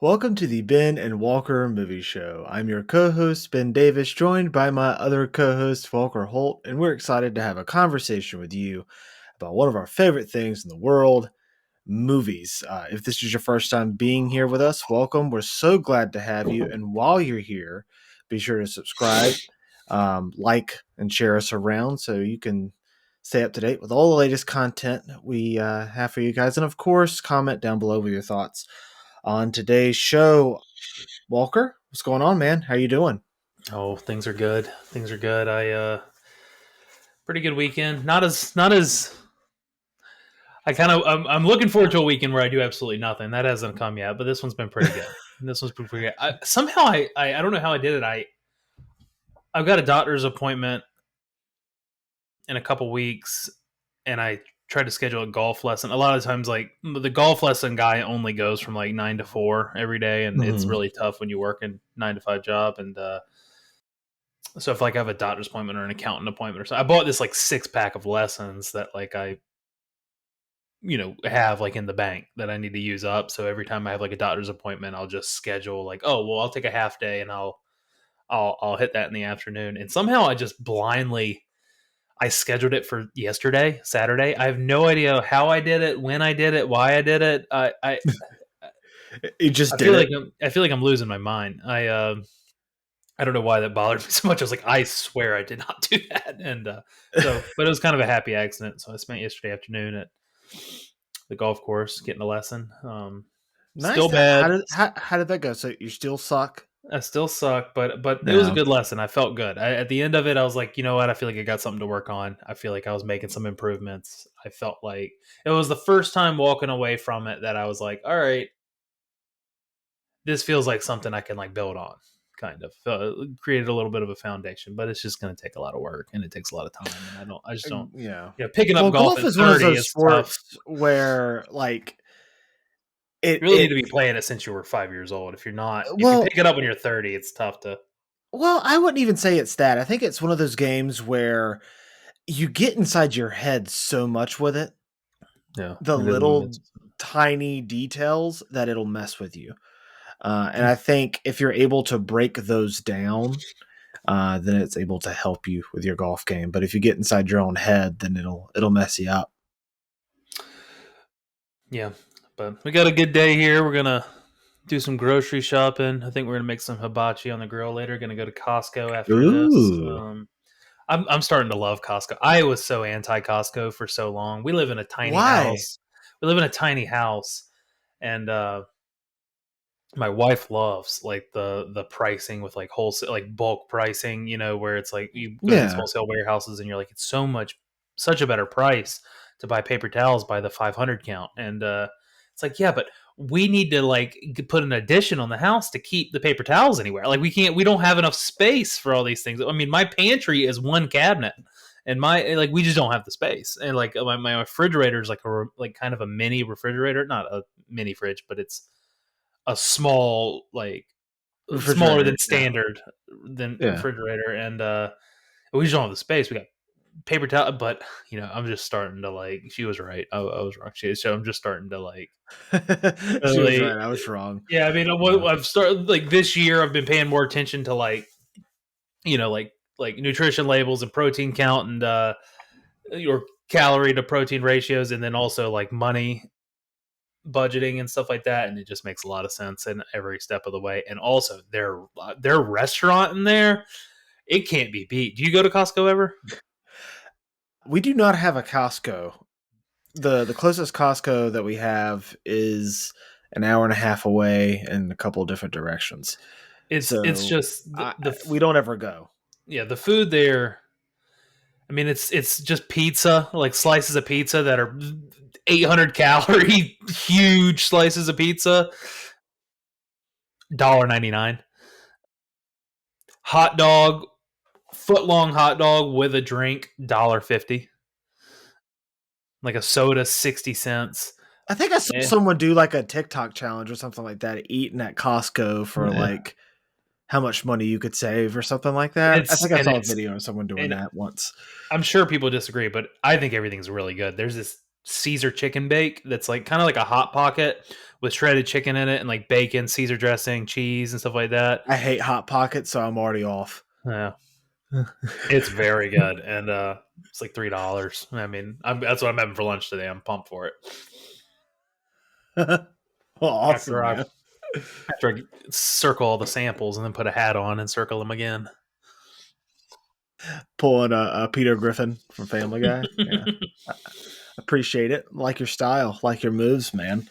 Welcome to the Ben and Walker Movie Show. I'm your co-host, Ben Davis, joined by my other co-host, Walker Holt, and we're excited to have a conversation with you about one of our favorite things in the world, movies. If this is your first time being here with us, welcome. We're so glad to have you, and while you're here, be sure to subscribe, like, and share us around so you can stay up to date with all the latest content we have for you guys. And of course, comment down below with your thoughts on today's show. Walker, what's going on, man? How you doing? Oh, things are good. Things are good. Pretty good weekend. Not as I'm looking forward to a weekend where I do absolutely nothing. That hasn't come yet, but this one's been pretty good. This one's been pretty good. I don't know how I did it. I've got a doctor's appointment in a couple weeks, and I tried to schedule a golf lesson. A lot of times, like the golf lesson guy only goes from like 9 to 4 every day, and it's Mhm. really tough when you work a 9 to 5 job. And so if like I have a doctor's appointment or an accountant appointment or something, I bought this like 6 pack of lessons that like I have like in the bank that I need to use up. So every time I have like a doctor's appointment, I'll just schedule like, oh well, I'll take a half day and I'll hit that in the afternoon. And somehow I just blindly I scheduled it for yesterday, Saturday. I have no idea how I did it, when I did it, why I did it. You just I did feel like it. I'm losing my mind. I don't know why that bothered me so much. I was like, I swear I did not do that. And but it was kind of a happy accident. So I spent yesterday afternoon at the golf course getting a lesson. Nice. Still How bad. did how did that go? So you still suck I still suck, but it was a now. good lesson. I felt good. At the end of it, I was like, you know what? I feel like I got something to work on. I feel like I was making some improvements. I felt like it was the first time walking away from it that I was like, all right, this feels like something I can like build on, kind of created a little bit of a foundation, but it's just going to take a lot of work and it takes a lot of time. And I just don't, Yeah. picking up Well, golf golf at is one of 30 those is tough. sports where like it You really need it to be playing it since you were 5 years old. If you well pick it up when you're 30, it's tough to. well, I wouldn't even say it's that. I think it's one of those games where you get inside your head so much with it, Yeah, the it doesn't little miss. tiny details that it'll mess with you. And I think if you're able to break those down, then it's able to help you with your golf game. But if you get inside your own head, then it'll mess you up. Yeah, but we got a good day here. We're gonna do some grocery shopping. I think we're gonna make some hibachi on the grill later. Gonna go to Costco after this. Ooh, I'm starting to love Costco. I was so anti Costco for so long. We live in a tiny why? house. We live in a tiny house, and my wife loves like the pricing with like wholesale, like bulk pricing. Where it's like you go to these Yeah, wholesale warehouses and you're like, it's such a better price to buy paper towels by the 500 count, and it's like, yeah, but we need to like put an addition on the house to keep the paper towels anywhere. Like we don't have enough space for all these things. I mean, my pantry is one cabinet. And we just don't have the space, and like my refrigerator is like like kind of a mini refrigerator, not a mini fridge, but it's a small, like smaller refrigerator. than Yeah, standard than yeah. refrigerator, and we just don't have the space. We got paper towel, but I'm just starting to like. She was right. I was wrong. So I'm just starting to like She was really. right. I was wrong. Yeah, I mean, Yeah. I've started like this year. I've been paying more attention to like nutrition labels and protein count and your calorie to protein ratios, and then also like money budgeting and stuff like that, and it just makes a lot of sense in every step of the way. And also their restaurant in there, it can't be beat. Do you go to Costco ever? We do not have a Costco. The closest Costco that we have is an hour and a half away in a couple different directions. It's So just we don't ever go. yeah, the food there. I mean, it's just pizza, like slices of pizza that are 800 calorie, huge slices of pizza. $1.99. Hot dog, foot long hot dog with a drink, $1.50. Like a soda, 60 cents. I think I saw Eh, someone do like a TikTok challenge or something like that, eating at Costco for yeah. like how much money you could save or something like that. I It's think I and saw a it's video of someone doing and that once. I'm sure people disagree, but I think everything's really good. There's this. Caesar chicken bake that's like kind of like a hot pocket with shredded chicken in it and like bacon, Caesar dressing, cheese, and stuff like that. I hate Hot Pockets, so I'm already off. Yeah, it's very good, and it's like $3. I mean, that's what I'm having for lunch today. I'm pumped for it. Well, After awesome, I man. after I circle all the samples and then put a hat on and circle them again. Pulling a Peter Griffin from Family Guy. Yeah, I appreciate it. Like your style, like your moves, man.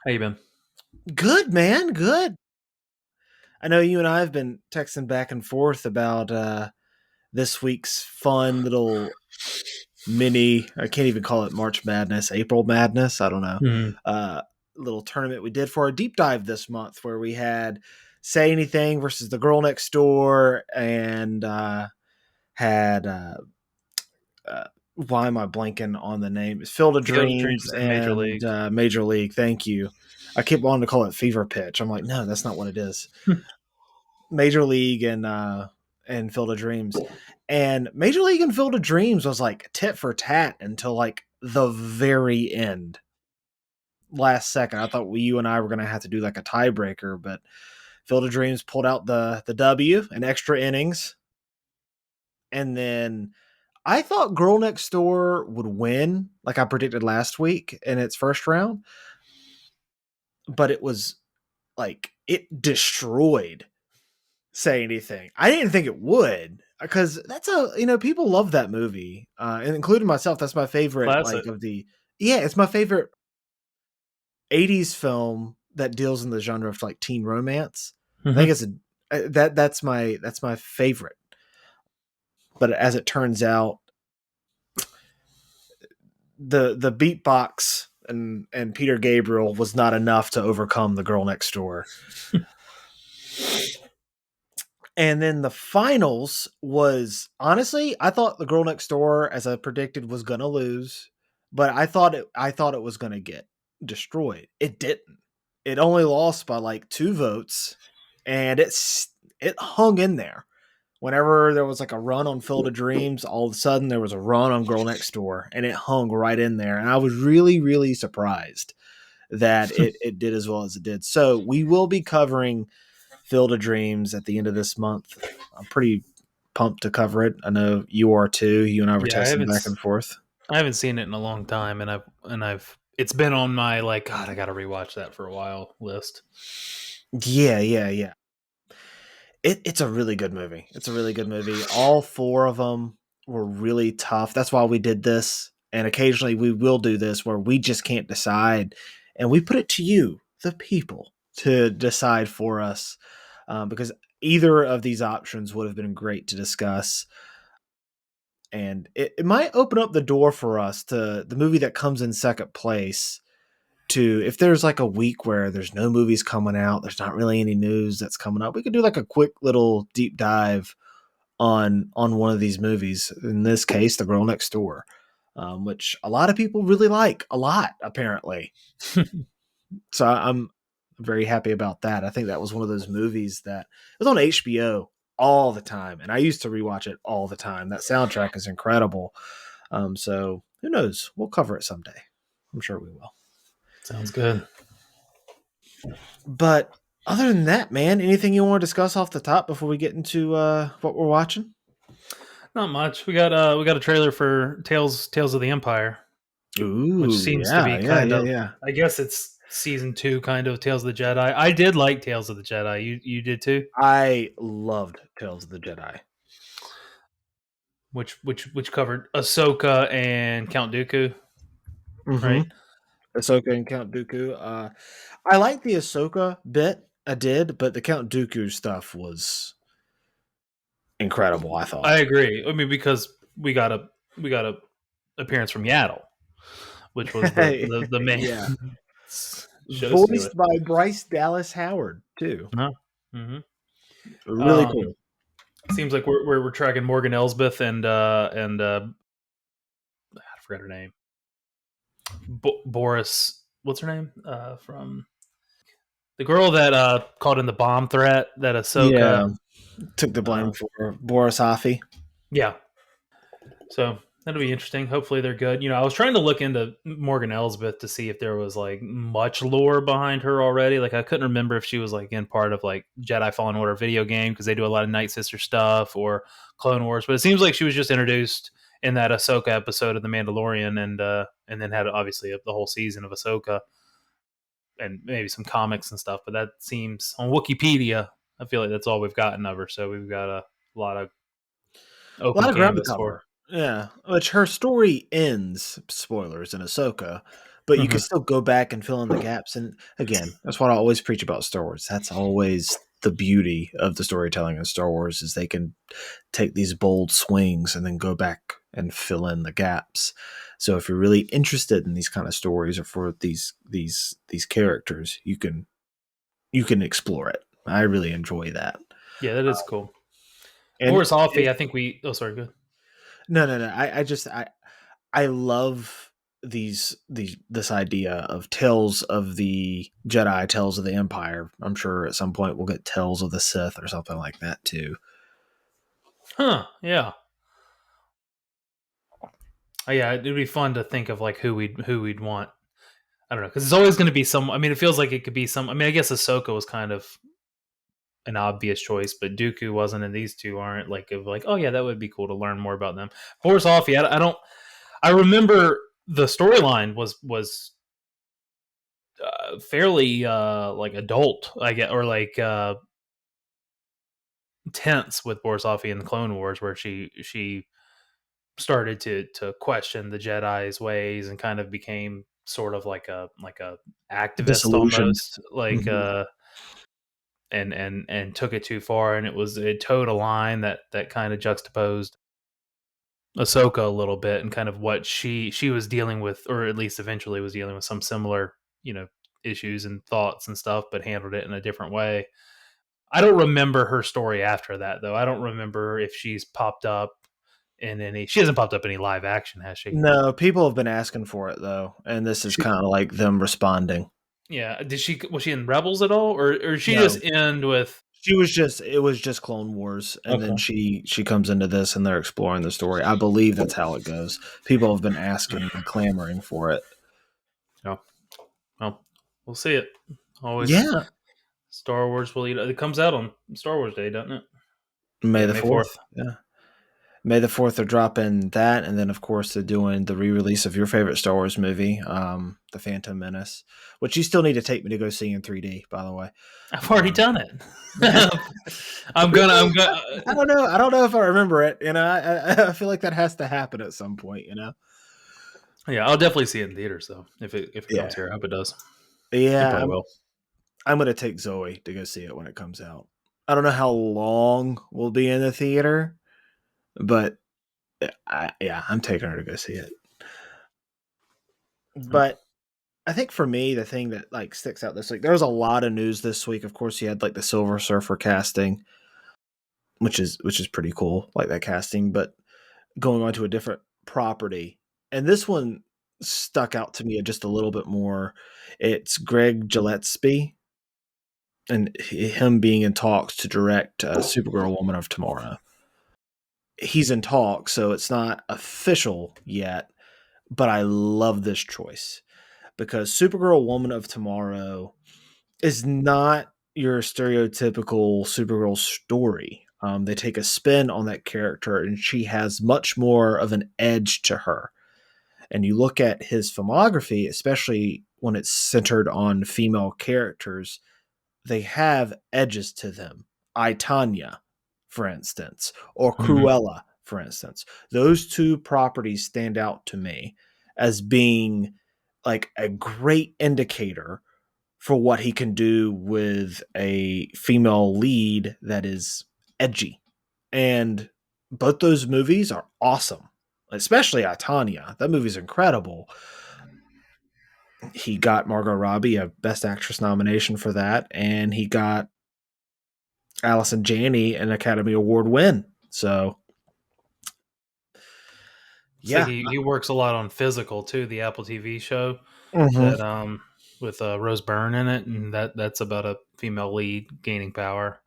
How you been? Good, man. Good. I know you and I have been texting back and forth about this week's fun little mini. I can't even call it March Madness, April Madness. I don't know. Mhm. Uh, Little tournament we did for a deep dive this month, where we had Say Anything versus the Girl Next Door, and had why am I blanking on the name? It's Field of Field of Dreams Dreams and Major and League. Major League. Thank you. I keep wanting to call it Fever Pitch. I'm like, no, that's not what it is. Major League and Field of Dreams. And Major League and Field of Dreams was like tit for tat until like the very end. Last second. I thought you and I were gonna have to do like a tiebreaker, but Field of Dreams pulled out the W in extra innings. And then I thought Girl Next Door would win, like I predicted last week in its first round, but it was like it destroyed Say Anything. I didn't think it would because that's people love that movie, and including myself. That's my favorite, Classic. like of the yeah, it's my favorite '80s film that deals in the genre of like teen romance. I think Hmm. it's that's my favorite. But as it turns out, the beatbox and Peter Gabriel was not enough to overcome the Girl Next Door. And then the finals was honestly, I thought the Girl Next Door, as I predicted, was gonna lose, but I thought it was gonna get destroyed. It didn't. It only lost by like 2 votes, and it hung in there. Whenever there was like a run on Field of Dreams, all of a sudden there was a run on Girl Next Door, and it hung right in there. And I was really, really surprised that it did as well as it did. So we will be covering Field of Dreams at the end of this month. I'm pretty pumped to cover it. I know you are too. You and I were Yeah, texting back and forth. I haven't seen it in a long time, and I've it's been on my like God, I got to rewatch that for a while list. Yeah, yeah, yeah. It's a really good movie. It's a really good movie. All 4 of them were really tough. That's why we did this. And occasionally we will do this where we just can't decide. And we put it to you, the people, to decide for us. Because either of these options would have been great to discuss. And it might open up the door for us to the movie that comes in second place to if there's like a week where there's no movies coming out, there's not really any news that's coming up, we could do like a quick little deep dive on one of these movies. In this case, The Girl Next Door, which a lot of people really like a lot apparently. So I'm very happy about that. I think that was one of those movies that it was on HBO all the time, and I used to rewatch it all the time. That soundtrack is incredible. So who knows? We'll cover it someday. I'm sure we will. Sounds good. But other than that, man, anything you want to discuss off the top before we get into what we're watching? Not much. We got a trailer for Tales of the Empire, which Ooh, seems to yeah, be yeah, kind yeah, of, yeah. I guess it's season 2 kind of Tales of the Jedi. I did like Tales of the Jedi. You did too? I loved Tales of the Jedi. Which covered Ahsoka and Count Dooku, Mm-hmm. right? Ahsoka and Count Dooku. I like the Ahsoka bit. I did, but the Count Dooku stuff was incredible. I I thought. agree. I mean, because we got a appearance from Yaddle, which was the main Yeah, show stealer. voiced by Bryce Dallas Howard too. No. Hmm. Really Um, cool. seems like we're tracking Morgan Elsbeth and I forgot her name. Boris. What's her name? From the girl that called in the bomb threat that Ahsoka. Yeah, took the Uh, blame for Boris Hoffy. yeah. So That'll be interesting. Hopefully they're good. I was trying to look into Morgan Elsbeth to see if there was like much lore behind her already. Like I couldn't remember if she was like in part of like Jedi Fallen Order video game because they do a lot of Night Sister stuff or Clone Wars. But it seems like she was just introduced in that Ahsoka episode of The Mandalorian, and then had obviously the whole season of Ahsoka and maybe some comics and stuff. But that seems on Wikipedia. I feel like that's all we've gotten of her. So we've got a lot of A lot open of ground to canvas for. cover. Yeah, which her story ends, spoilers, in Ahsoka, but you can Mhm. still go back and fill in the gaps. And again, that's what I always preach about Star Wars. That's always the beauty of the storytelling in Star Wars is they can take these bold swings and then go back and fill in the gaps. So if you're really interested in these kind of stories or for these characters, you can explore it. I really enjoy that. Yeah, that is cool. And Boris Offee, I think we. Oh, sorry. Good. no. I love this idea of Tales of the Jedi, Tales of the Empire. I'm sure at some point we'll get Tales of the Sith or something like that too. Huh? Yeah. Yeah. It'd be fun to think of like who we'd want. I don't know because it's always going to be some. I mean, it feels like it could be some. I mean, I guess Ahsoka was kind of an obvious choice, but Dooku wasn't, and these two aren't. Like, of like, oh yeah, that would be cool to learn more about them. Boris Offee, I don't. I remember the storyline was fairly like adult, I get, or like tense with Boris Offee in the Clone Wars, where she started to question the Jedi's ways and kind of became sort of like a activist Disillusioned. almost, like Mhm. and took it too far, and it towed a line that kind of juxtaposed Ahsoka a little bit and kind of what she was dealing with, or at least eventually was dealing with some similar you know issues and thoughts and stuff, but handled it in a different way. I don't remember her story after that though. I don't remember if she's popped up in any. She hasn't popped up any live action, has she? No, people have been asking for it though, and this is She kind of like them responding. yeah. Did she was she in Rebels at all, or she No, just end with she was just it was just Clone Wars, and then okay? she comes into this, and they're exploring the story. I believe that's how it goes. People have been asking and clamoring for it. No, well, we'll see it. Always Yeah, Star Wars will eat. It comes out on Star Wars Day, doesn't it? May Yeah, the May 4th. 4th. Yeah. May the 4th, they're dropping that, and then, of course, they're doing the re-release of your favorite Star Wars movie, The Phantom Menace, which you still need to take me to go see in 3D, by the way. I've already Um, done it. I'm gonna. I'm really? gonna. I don't know. I don't know if I remember it. I feel like that has to happen at some point. Yeah, I'll definitely see it in theaters though. If it Yeah, comes here, I hope it does. It yeah. probably I'm will. I'm gonna take Zoe to go see it when it comes out. I don't know how long we'll be in the theater, but yeah, I'm taking her to go see it. But I think for me, the thing that like sticks out this week, there was a lot of news this week. Of course, you had like the Silver Surfer casting, which is pretty cool, like that casting. But going on to a different property, and this one stuck out to me just a little bit more. It's Greg Gillespie, and him being in talks to direct Supergirl, Woman of Tomorrow. He's in talks, so it's not official yet. But I love this choice because Supergirl, Woman of Tomorrow is not your stereotypical Supergirl story. They take a spin on that character, and she has much more of an edge to her. And you look at his filmography, especially when it's centered on female characters, they have edges to them. I, Tanya, for instance, or Mm-hmm. Cruella, for instance. Those two properties stand out to me as being like a great indicator for what he can do with a female lead that is edgy. And both those movies are awesome, especially Tanya. That movie's incredible. He got Margot Robbie a Best Actress nomination for that, and he got Allison Janney an Academy Award win. So, It's like yeah. he works a lot on Physical too, the Apple TV show Hmm. that with Rose Byrne in it, and that's about a female lead gaining power.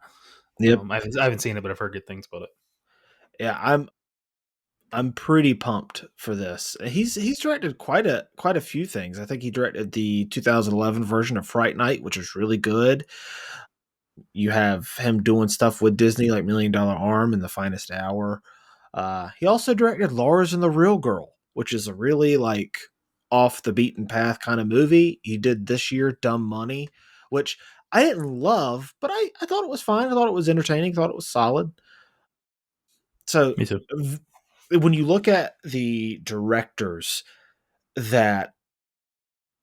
Yep. I haven't seen it, but I've heard good things about it. Yeah, I'm pretty pumped for this. He's directed quite a few things. I think he directed the 2011 version of Fright Night, which was really good. You have him doing stuff with Disney like Million Dollar Arm and The Finest Hour. He also directed Lars and the Real Girl, which is a really like off the beaten path kind of movie. He did this year Dumb Money, which I didn't love, but I thought it was fine. I thought it was entertaining. Thought it was solid. So Me too. when you look at the directors that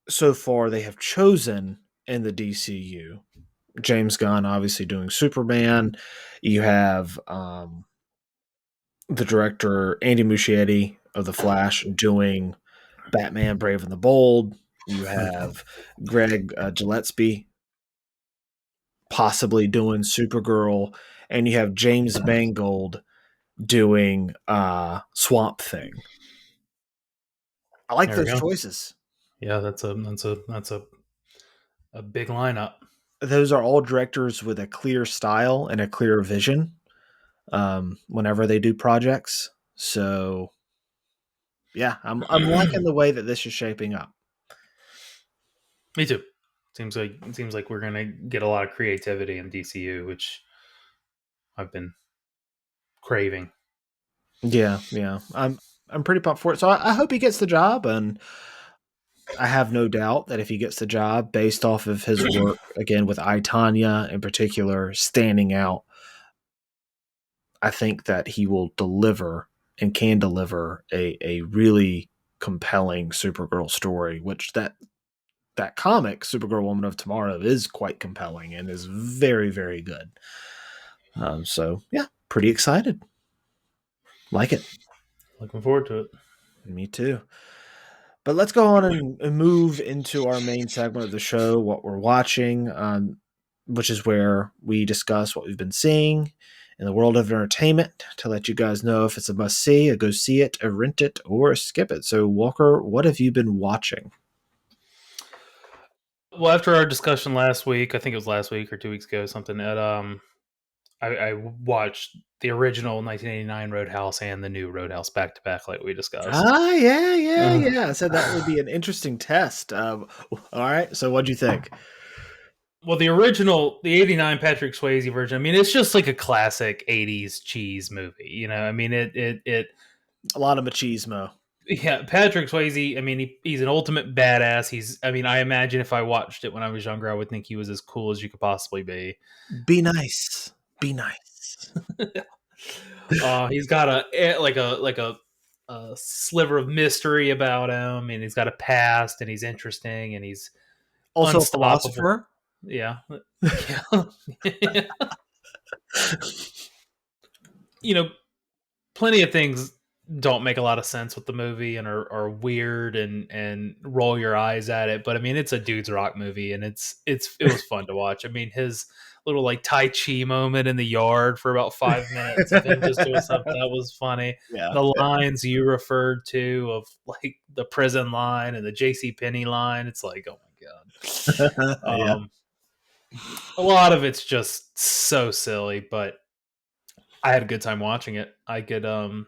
so far they have chosen in the DCU, James Gunn obviously doing Superman. You have the director Andy Muschietti of The Flash doing Batman: Brave and the Bold. You have Greg Gillespie possibly doing Supergirl, and you have James Mangold doing Swamp Thing. I like There we those go. choices. Yeah, that's a big lineup. Those are all directors with a clear style and a clear vision whenever they do projects. So yeah, I'm liking the way that this is shaping up. Me too. It seems like we're gonna get a lot of creativity in DCU, which I've been craving. Yeah, yeah. I'm pretty pumped for it. So I hope he gets the job, and I have no doubt that if he gets the job, based off of his work again with I Tanya in particular standing out, I think that he will deliver and can deliver a really compelling Supergirl story, which that comic, Supergirl Woman of Tomorrow, is quite compelling and is very, very good. So yeah, pretty excited. Like it. Looking forward to it. Me too. But let's go on and move into our main segment of the show, what we're watching, which is where we discuss what we've been seeing in the world of entertainment to let you guys know if it's a must see, a go see it, a rent it, or a skip it. So, Walker, what have you been watching? Well, after our discussion last week, I think it was last week or 2 weeks ago, something that I watched the original 1989 Roadhouse and the new Roadhouse back to back, like we discussed. Ah, yeah, yeah, Uh, yeah. I said that would be an interesting test. All right. So, what'd you think? well, the original, the '89 Patrick Swayze version. I mean, it's just like a classic '80s cheese movie. I mean, it. A lot of machismo. Yeah, Patrick Swayze. I mean, he's an ultimate badass. I mean, I imagine if I watched it when I was younger, I would think he was as cool as you could possibly be. Be nice. Be nice. He's got a sliver of mystery about him, and he's got a past, and he's interesting, and he's Also a unstoppable. philosopher. Yeah, yeah. you know, Plenty of things don't make a lot of sense with the movie and are weird and roll your eyes at it. But I mean, it's a dude's rock movie, and it was fun to watch. I mean, his little like Tai Chi moment in the yard for about 5 minutes of him just doing something that was funny. Yeah. The lines you referred to of like the prison line and the J.C. Penney line, it's like, oh my Yeah. god. A lot of it's just so silly, but I had a good time watching it. I'm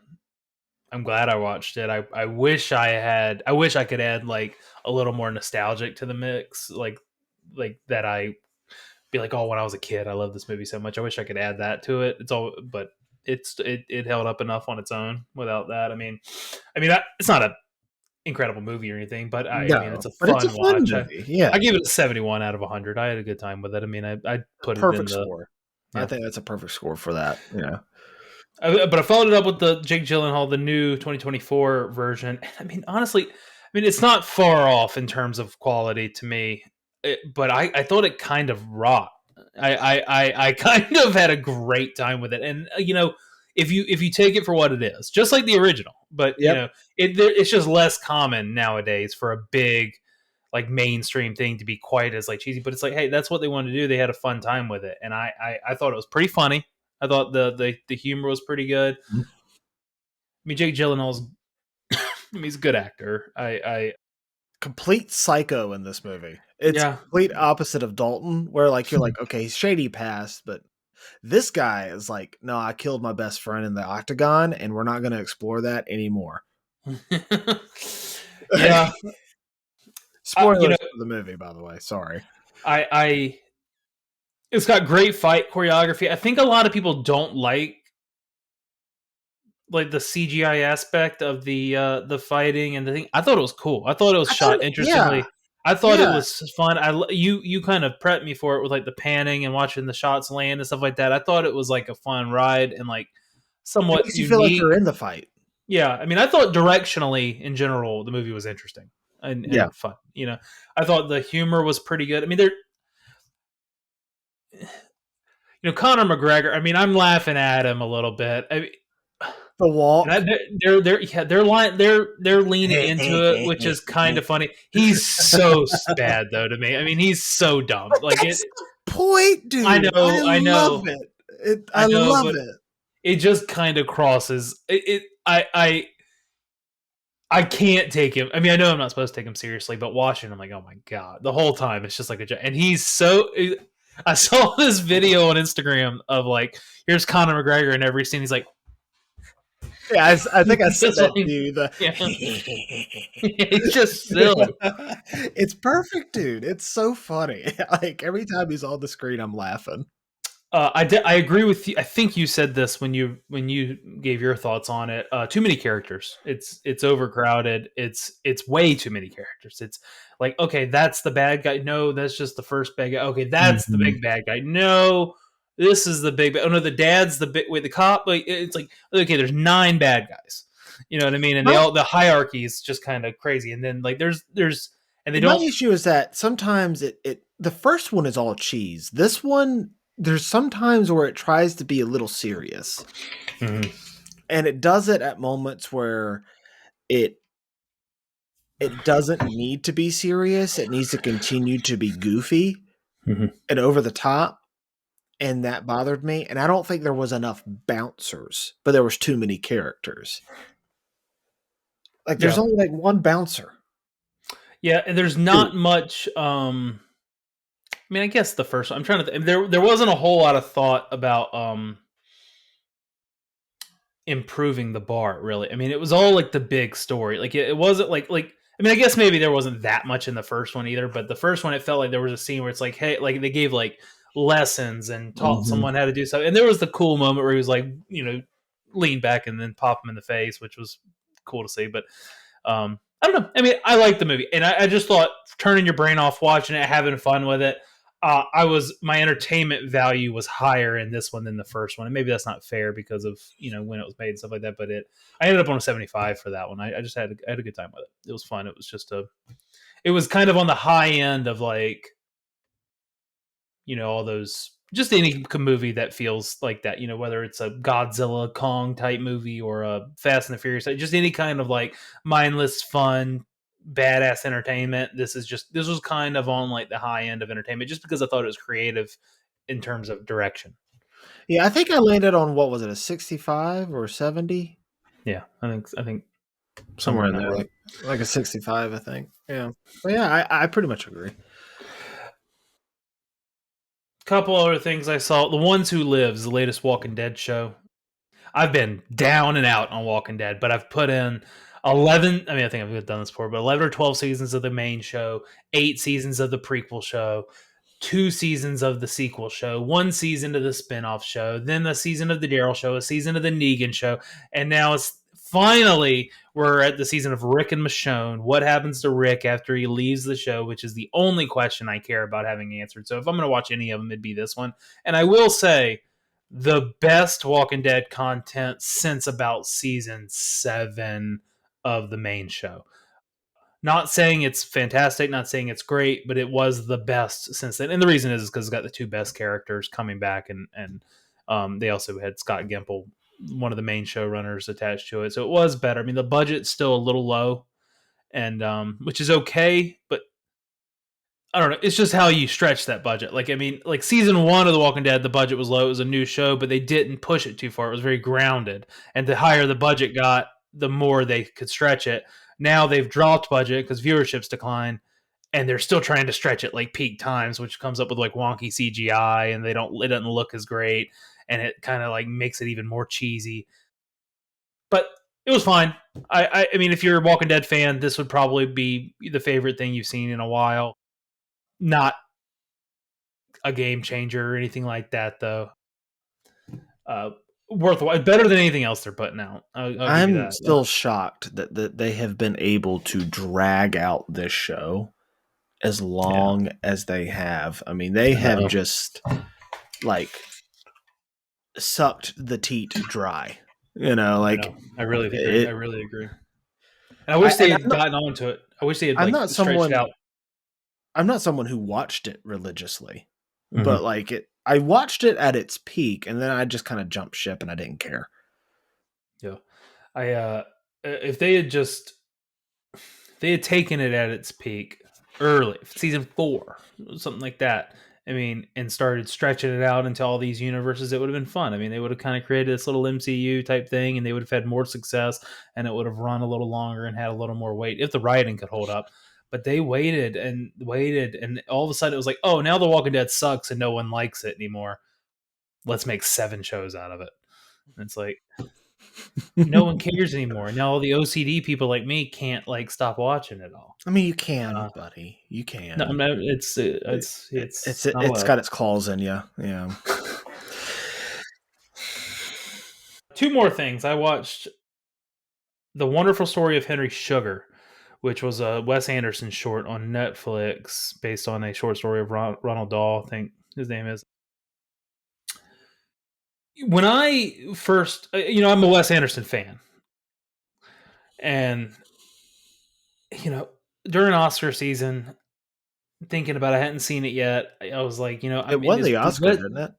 glad I watched it. I wish I wish I could add like a little more nostalgic to the mix, like that I be like, oh, when I was a kid, I love this movie so much. I wish I could add that to it. But it held up enough on its own without that. It's not an incredible movie or anything, but I mean, No, it's a but it's a fun fun watch. movie. Yeah. I give it a 71 out of 100. I had a good time with it. I mean, I put it in Perfect the score. I yeah. think that's a perfect score for that. Yeah. But I followed it up with the Jake Gyllenhaal, the new 2024 version. I mean, honestly, it's not far off in terms of quality to me, but I thought it kind of rocked. I kind of had a great time with it, and if you take it for what it is, just like the original, but Yep. it's just less common nowadays for a big like mainstream thing to be quite as like cheesy. But it's like, hey, that's what they wanted to do. They had a fun time with it, and I thought it was pretty funny. I thought the humor was pretty good. I mean, Jake Gyllenhaal's he's a good actor. I Complete psycho in this movie. It's yeah, complete opposite of Dalton, where like you're like, okay, he's shady past, but This guy is like, no, I killed my best friend in the octagon, and we're not going to explore that anymore. Yeah, you know, Spoilers for the movie, by the way. Sorry. I it's got great fight choreography. I think a lot of people don't like the CGI aspect of the fighting and the thing. I thought it was cool. I thought it was I thought, shot yeah, interestingly. I thought it yeah. was fun. You kind of prepped me for it with like the panning and watching the shots land and stuff like that. I thought it was like a fun ride and like It somewhat makes you feel like unique. you're in the fight. Yeah, I mean, I thought directionally in general the movie was interesting Yeah. and fun. I thought the humor was pretty good. I mean, there Conor McGregor. I mean, I'm laughing at him a little bit. I mean, The and walk. they're leaning into it, which is kind of funny. He's so bad though to me. I mean, he's so dumb. Like it. That's the point, I dude. I know, I love know, it. I I know, love but it. it just kind of crosses. I can't take him. I mean, I know I'm not supposed to take him seriously, but watching, I'm like, oh my god, the whole time it's just like a joke. And he's so. I saw this video on Instagram of like, here's Conor McGregor in every scene. He's like, Yeah, I think I said just that like, to you. The yeah, he's just silly. it's perfect, dude. It's so funny. Like every time he's on the screen, I'm laughing. I agree with you. I think you said this when you gave your thoughts on it. Too many characters. It's overcrowded. It's way too many characters. It's like, okay, that's the bad guy. No, that's just the first bad guy. Okay, that's the Mhm. big bad guy. No, this is the big. Oh no, the dad's the big. Wait, the cop. Like it's like, okay, there's 9 bad guys. You know what I mean? And My the hierarchy is just kind of crazy. And then like there's and they my don't. issue is that sometimes it the first one is all cheese. This one, there's sometimes where it tries to be a little serious, Mhm, and it does it at moments where it it doesn't need to be serious. It needs to continue to be goofy mhm. and over the top, and that bothered me. And I don't think there was enough bouncers, but there was too many characters. Like there's Yeah, only like one bouncer. yeah. And there's Two. not much. I mean, I guess the first one. I'm trying to. There wasn't a whole lot of thought about improving the bar. Really, I mean, it was all like the big story. Like it wasn't like. I mean, I guess maybe there wasn't that much in the first one either. But the first one, it felt like there was a scene where it's like, hey, like they gave like lessons and taught Mhm. someone how to do something. And there was the cool moment where he was like, lean back and then pop him in the face, which was cool to see. But I don't know. I mean, I like the movie, and I just thought turning your brain off, watching it, having fun with it. My entertainment value was higher in this one than the first one, and maybe that's not fair because of when it was made and stuff like that. But I ended up on a 75 for that one. I just had a good time with it. It was fun. It was just it was kind of on the high end of like all those just any movie that feels like that, whether it's a Godzilla Kong type movie or a Fast and the Furious, just any kind of like mindless fun badass entertainment. This was kind of on like the high end of entertainment just because I thought it was creative in terms of direction. Yeah, I think I landed on what was it, a 65 or 70? Yeah, I think somewhere Somewhere in in that there, world. like a 65, I think. Yeah. But yeah, I pretty much agree. Couple other things I saw. The Ones Who Lives, the latest Walking Dead show. I've been down and out on Walking Dead, but I've put in 11. I mean, I think I've done this before, but 11 or 12 seasons of the main show, 8 seasons of the prequel show, 2 seasons of the sequel show, 1 season of the spinoff show, then a season of the Daryl show, a season of the Negan show, and now it's finally we're at the season of Rick and Michonne. What happens to Rick after he leaves the show, which is the only question I care about having answered. So if I'm going to watch any of them, it'd be this one. And I will say, the best Walking Dead content since about season 7 of the main show. Not saying it's fantastic, not saying it's great, but it was the best since then. And the reason is because it's got the 2 best characters coming back, and they also had Scott Gimple, one of the main showrunners, attached to it. So it was better. I mean, the budget's still a little low, and which is okay, but I don't know. It's just how you stretch that budget. Like, I mean, like season 1 of The Walking Dead, the budget was low. It was a new show, but they didn't push it too far. It was very grounded. And the higher the budget got, the more they could stretch it. Now they've dropped budget because viewership's declined, and they're still trying to stretch it like peak times, which comes up with like wonky CGI, and it doesn't look as great, and it kind of like makes it even more cheesy. But it was fine. I mean, if you're a Walking Dead fan, this would probably be the favorite thing you've seen in a while. Not a game changer or anything like that, though. Uh, Worthwhile, better than anything else they're putting out. I'll give you I'm that. still shocked that they have been able to drag out this show as Yeah, long as they have. I mean, they I have know. just like sucked the teat dry. You know, I like know. I really agree. I it. really agree. And I wish they And had gotten onto it. I wish they had I'm like not stretched someone. out. I'm not someone who watched it religiously, but Mm-hmm. like it. I watched it at its peak, and then I just kind of jumped ship, and I didn't care. Yeah, I if they had just if they had taken it at its peak early, season 4, something like that. I mean, and started stretching it out into all these universes, it would have been fun. I mean, they would have kind of created this little MCU type thing, and they would have had more success, and it would have run a little longer and had a little more weight if the writing could hold up. But they waited and waited, and all of a sudden it was like, oh, now The Walking Dead sucks and no one likes it anymore. Let's make 7 shows out of it. And it's like, no one cares anymore. Now all the OCD people like me can't like stop watching it all. I mean, you can, Uh, buddy. You no, can. I'm not, It, it's not it's allowed. got its claws in you. Yeah. 2 more things. I watched The Wonderful Story of Henry Sugar, which was a Wes Anderson short on Netflix based on a short story of Ronald Dahl, I think his name is. When I first, I'm a Wes Anderson fan, and you know, during Oscar season, thinking about it, I hadn't seen it yet. I was like, I It mean, won is the Oscar, didn't it?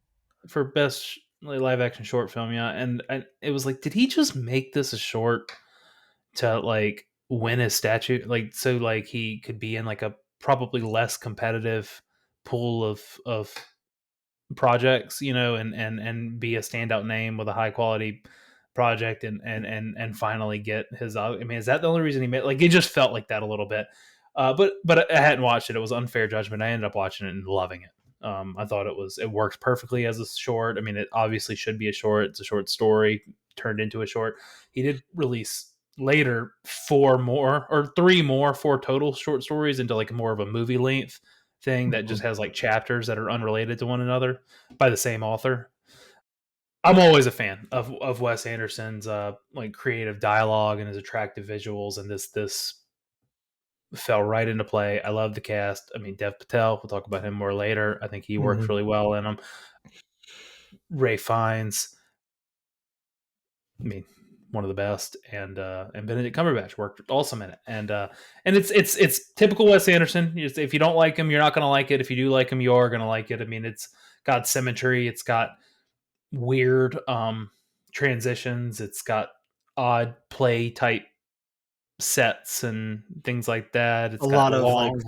for best live action short film, yeah. And it was like, did he just make this a short to like win his statue, like so like he could be in like a probably less competitive pool of projects, and be a standout name with a high quality project, and finally get his. I mean, is that the only reason he made? Like, it just felt like that a little bit. But I hadn't watched it. It was unfair judgment. I ended up watching it and loving it. I thought it works perfectly as a short. I mean, it obviously should be a short. It's a short story turned into a short. He did release later 4 total short stories into like more of a movie length thing that just Mhm. has like chapters that are unrelated to one another by the same author. I'm always a fan of Wes Anderson's like creative dialogue and his attractive visuals, and this fell right into play. I love the cast. I mean, Dev Patel. We'll talk about him more later. I think he works Mhm. really well in them. Ray Fiennes. I mean, one of the best, and Benedict Cumberbatch worked awesome in it, and it's typical Wes Anderson. If you don't like him, you're not going to like it. If you do like him, you are going to like it. I mean, it's got symmetry. It's got weird transitions. It's got odd play type sets and things like that. A It's got lot of like long,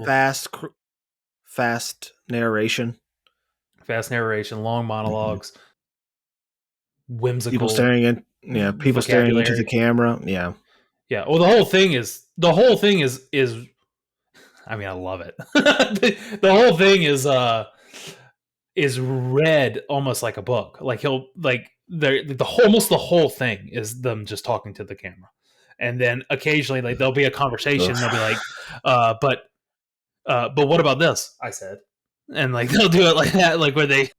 fast narration, fast narration, long mhm. monologues, whimsical People staring into the vocabulary. camera. Yeah, Yeah. Well, the whole thing is. I mean, I love it. The whole thing is read almost like a book. Like he'll like the whole, almost the whole thing is them just talking to the camera, and then occasionally like there'll be a conversation. They'll be ugh. like, uh, "But but what about this?" I said, and like they'll do it like that, like where they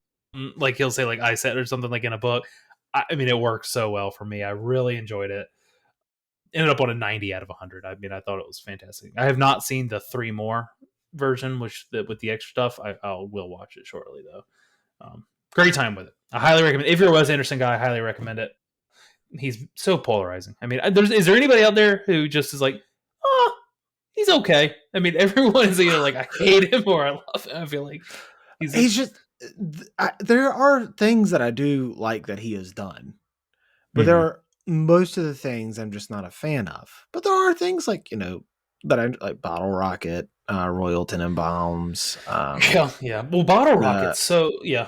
like he'll say like "I said" or something like in a book. I mean, it works so well for me. I really enjoyed it. Ended up on a 90 out of 100. I mean, I thought it was fantastic. I have not seen the 3 more version, with the extra stuff. I will watch it shortly though. Great time with it. I highly recommend. If you're a Wes Anderson guy, I highly recommend it. He's so polarizing. I mean, is there anybody out there who just is like, oh, he's okay? I mean, everyone is either like I hate him or I love him. I feel like he's a He's just there are things that I do like that he has done, but there mm-hmm. are most of the things I'm just not a fan of. But there are things like that I like Bottle Rocket, Royal Tenenbaums, Yeah. Well, Bottle the Rockets. So yeah.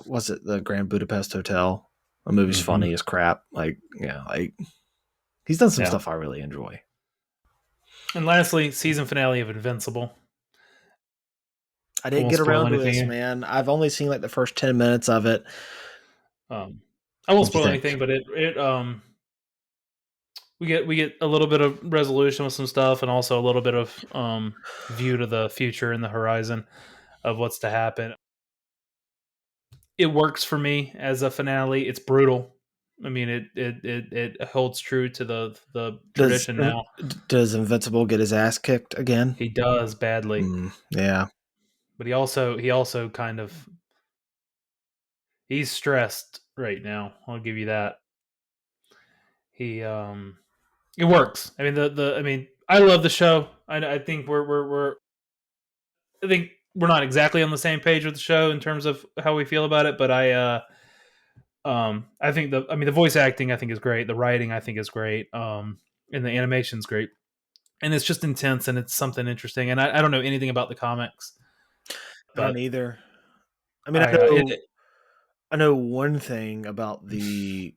was it the Grand Budapest Hotel? The movie's Mm-hmm. funny as crap. Like, yeah, like he's done some Yeah. stuff I really enjoy. And lastly, season finale of Invincible. I I didn't won't get spoil around to anything this, here. man. I've only seen like the first 10 minutes of it. Um, I won't What'd you spoil think? anything, but it we get a little bit of resolution with some stuff, and also a little bit of view to the future and the horizon of what's to happen. It works for me as a finale. It's brutal. I mean, it holds true to the Does tradition now. does Invincible get his ass kicked again? He does badly, Yeah. but he also kind of he's stressed right now. I'll give you that. He it works. I mean the I mean I love the show. I think we're I think we're not exactly on the same page with the show in terms of how we feel about it, but I think the voice acting I think is great. The writing I think is great. And the animation's great. And it's just intense and it's something interesting. And I don't know anything about the comics, I don't but either. I mean, I it I know one thing about the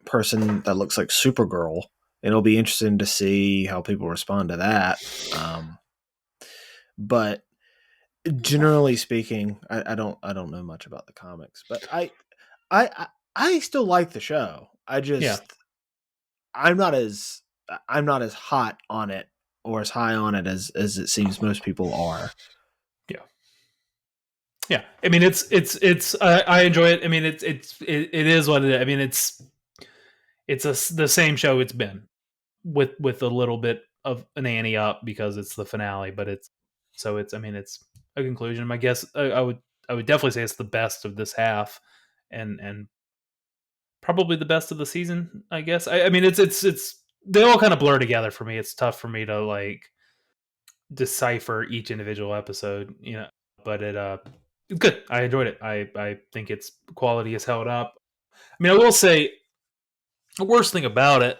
person that looks like Supergirl, and it'll be interesting to see how people respond to that. Um, but generally speaking, I don't know much about the comics, but I I, I still like the show. yeah. I'm not as I'm not as hot on it or as high on it as it seems most people are. Yeah. Yeah. I mean it's I enjoy it. I mean it is what it is. I mean the same show it's been with a little bit of an ante up because it's the finale, but it's I mean it's a conclusion. I guess I would definitely say it's the best of this half, and probably the best of the season. I guess I mean it's they all kind of blur together for me. It's tough for me to like decipher each individual episode, but it's good. I enjoyed it. I think its quality is held up. I mean, I will say the worst thing about it,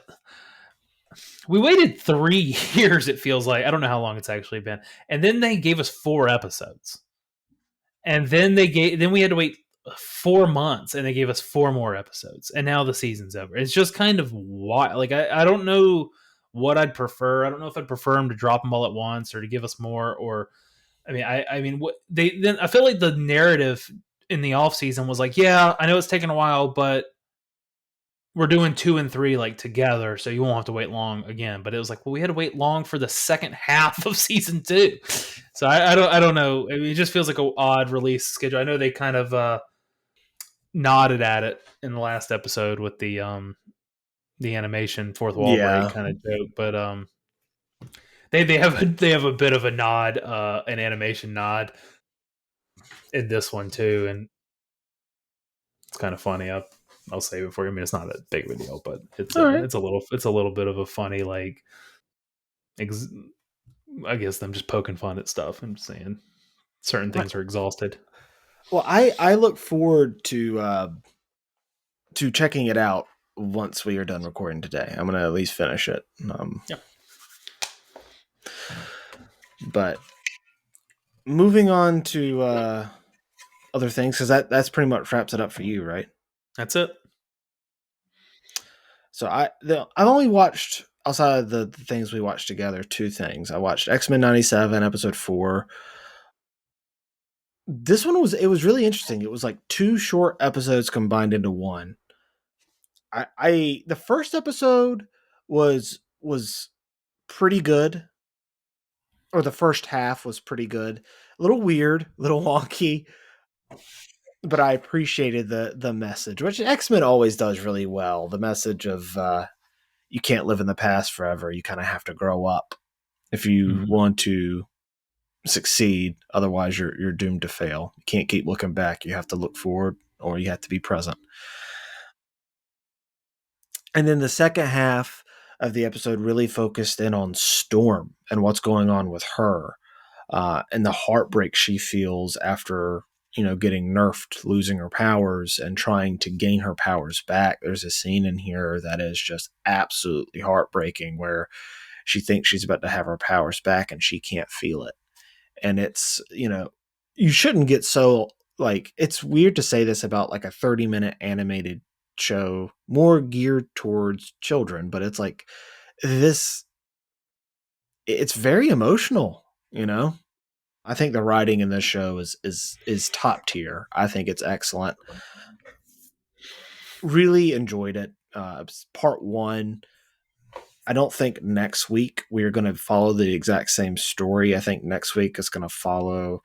we waited 3 years. It feels like I don't know how long it's actually been, and then they gave us 4 episodes, and then we had to wait 4 months, and they gave us 4 more episodes, and now the season's over. It's just kind of wild. Like I don't know what I'd prefer. I don't know if I'd prefer them to drop them all at once or to give us more. Or I mean, what they then I feel like the narrative in the off season was like, yeah, I know it's taken a while, but we're doing 2 and 3 like together, so you won't have to wait long again. But it was like, well, we had to wait long for the second half of season 2, so I don't know. I mean, it just feels like an odd release schedule. I know they kind of nodded at it in the last episode with the animation fourth wall break Yeah. kind of joke, but they have a bit of a nod, an animation nod in this one too, and it's kind of funny. I'll save it for you. I mean, it's not that big of a deal, but it's All a right. it's a little it's a little bit of a funny like ex- I guess them just poking fun at stuff and saying certain All right. things are exhausted. Well, I look forward to checking it out once we are done recording today. I'm gonna at least finish it. Yeah, But moving on to other things, because that's pretty much wraps it up for you, right? that's it. So I've only watched outside of the things we watched together two things. I watched X-Men 97 episode 4. This one was really interesting. It was like two short episodes combined into one. I the first episode was pretty good, or the first half was pretty good. A little weird, a little wonky, but I appreciated the message, which X-Men always does really well. The message of you can't live in the past forever. You kind of have to grow up if you Mm-hmm. want to succeed. Otherwise, you're doomed to fail. You can't keep looking back. You have to look forward, or you have to be present. And then the second half of the episode really focused in on Storm and what's going on with her, and the heartbreak she feels after getting nerfed, losing her powers, and trying to gain her powers back. There's a scene in here that is just absolutely heartbreaking where she thinks she's about to have her powers back and she can't feel it. And it's you shouldn't get so, like, it's weird to say this about like a 30-minute animated show more geared towards children, but it's like this it's very emotional, you know. I think the writing in this show is top tier. I think it's excellent. Really enjoyed it. Part one. I don't think next week we are going to follow the exact same story. I think next week is going to follow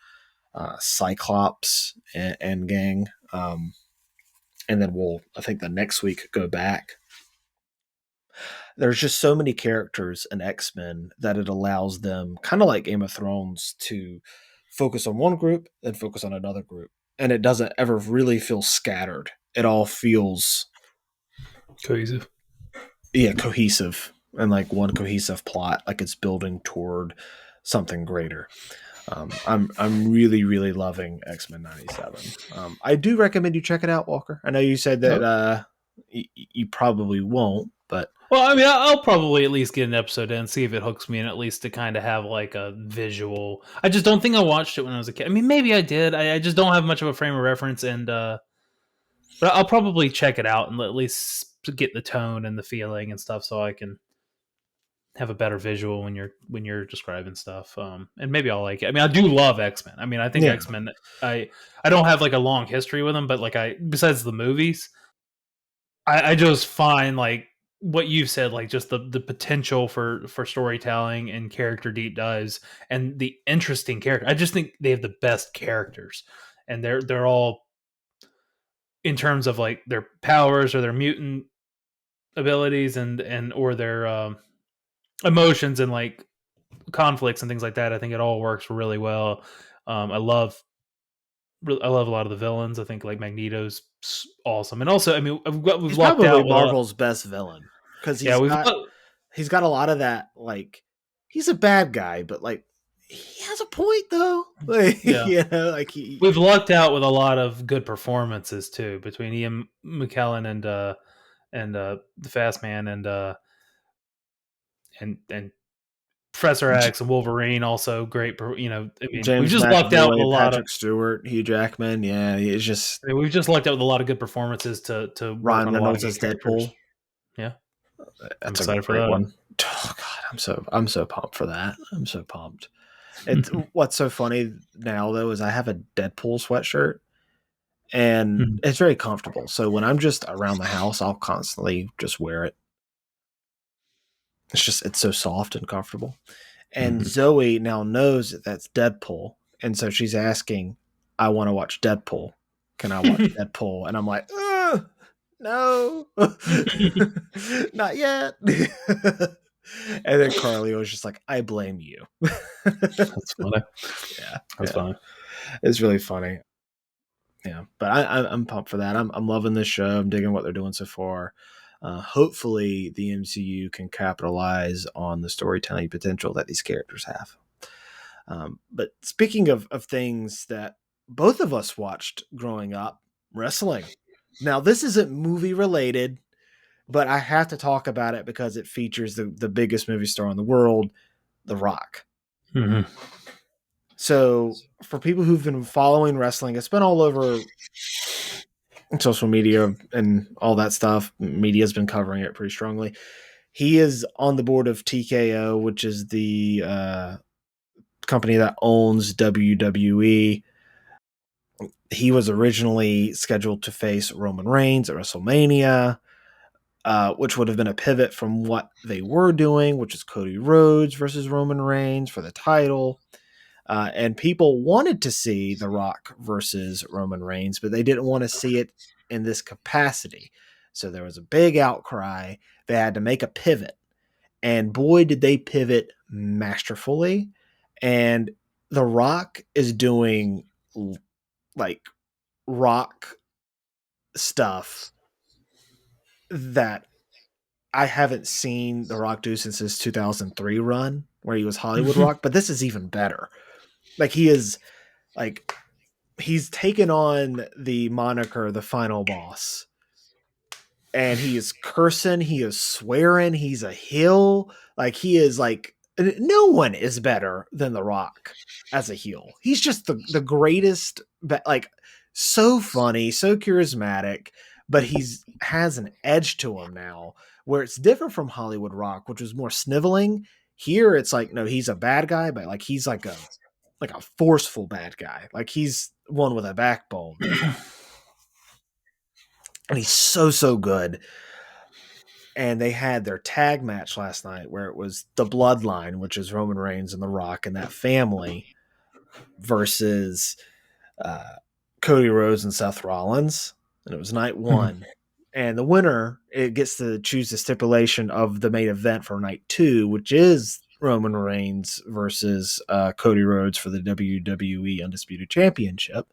Cyclops and gang, and then we'll, I think, the next week go back. There's just so many characters in X Men that it allows them, kind of like Game of Thrones, to focus on one group and focus on another group, and it doesn't ever really feel scattered. It all feels, Cohesive. yeah, cohesive, and like one cohesive plot, like it's building toward something greater. I'm really really loving X Men '97. I do recommend you check it out, Walker. I know you said that you probably won't, but Well, I mean, I'll probably at least get an episode in, see if it hooks me in, at least to kind of have like a visual. I just don't think I watched it when I was a kid. I mean, maybe I did. I just don't have much of a frame of reference, and but I'll probably check it out and at least get the tone and the feeling and stuff, so I can have a better visual when you're describing stuff. And maybe I'll like it. I mean, I do love X Men. I mean, I think yeah, X Men. I don't have like a long history with them, but like besides the movies, I just find like what you've said, like just the potential for storytelling and character deep dives and the interesting character. I just think they have the best characters, and they're all in terms of like their powers or their mutant abilities and or their emotions and like conflicts and things like that. I think it all works really well. I love a lot of the villains. I think like Magneto's awesome, and also I mean we've he's lucked probably out with a Marvel's best villain because yeah we've he's got a lot of that. Like he's a bad guy, but like he has a point though. Like yeah like he we've lucked out with a lot of good performances too between Ian McKellen and the Fast Man and Professor J- X and Wolverine also great. You know, I mean, we've James just lucked out with a McAvoy, lot of Patrick Stewart, Hugh Jackman. Yeah, it's just we've just lucked out with a lot of good performances to work Ryan on a lot of Reynolds good as characters. Deadpool. Yeah, I'm That's a excited for great that. one. Oh God, I'm so pumped for that. I'm so pumped. It's what's so funny now though is I have a Deadpool sweatshirt and it's very comfortable. So when I'm just around the house, I'll constantly just wear it. It's so soft and comfortable. And Mhm. Zoe now knows that that's Deadpool, and so she's asking, "I want to watch Deadpool. Can I watch Deadpool?" And I'm like, "No, not yet." And then Carly was just like, "I blame you." That's funny. Yeah, That's yeah, funny. it's really funny. Yeah, but I'm pumped for that. I'm loving this show. I'm digging what they're doing so far. Hopefully, the MCU can capitalize on the storytelling potential that these characters have. But speaking of things that both of us watched growing up, wrestling. Now, this isn't movie related, but I have to talk about it because it features the biggest movie star in the world, The Rock. Mhm. So, for people who've been following wrestling, it's been all over social media and all that stuff. Media's been covering it pretty strongly. He is on the board of TKO, which is the company that owns WWE. He was originally scheduled to face Roman Reigns at WrestleMania, which would have been a pivot from what they were doing, which is Cody Rhodes versus Roman Reigns for the title. And people wanted to see The Rock versus Roman Reigns, but they didn't want to see it in this capacity. So there was a big outcry. They had to make a pivot. And boy, did they pivot masterfully. And The Rock is doing like rock stuff that I haven't seen The Rock do since his 2003 run where he was Hollywood Rock, but this is even better. Like he is like he's taken on the moniker the final boss and he is cursing, he is swearing, he's a heel, like he is like no one is better than The Rock as a heel. He's just the greatest, like so funny, so charismatic, but he's has an edge to him now where it's different from Hollywood Rock, which was more sniveling. Here it's like, no, he's a bad guy, but like he's like a forceful bad guy. Like he's one with a backbone. And he's so good. And they had their tag match last night where it was the Bloodline, which is Roman Reigns and The Rock and that family, versus uh, Cody Rhodes and Seth Rollins. And it was night Mhm. one. And the winner, it gets to choose the stipulation of the main event for night two, which is Roman Reigns versus Cody Rhodes for the WWE Undisputed Championship.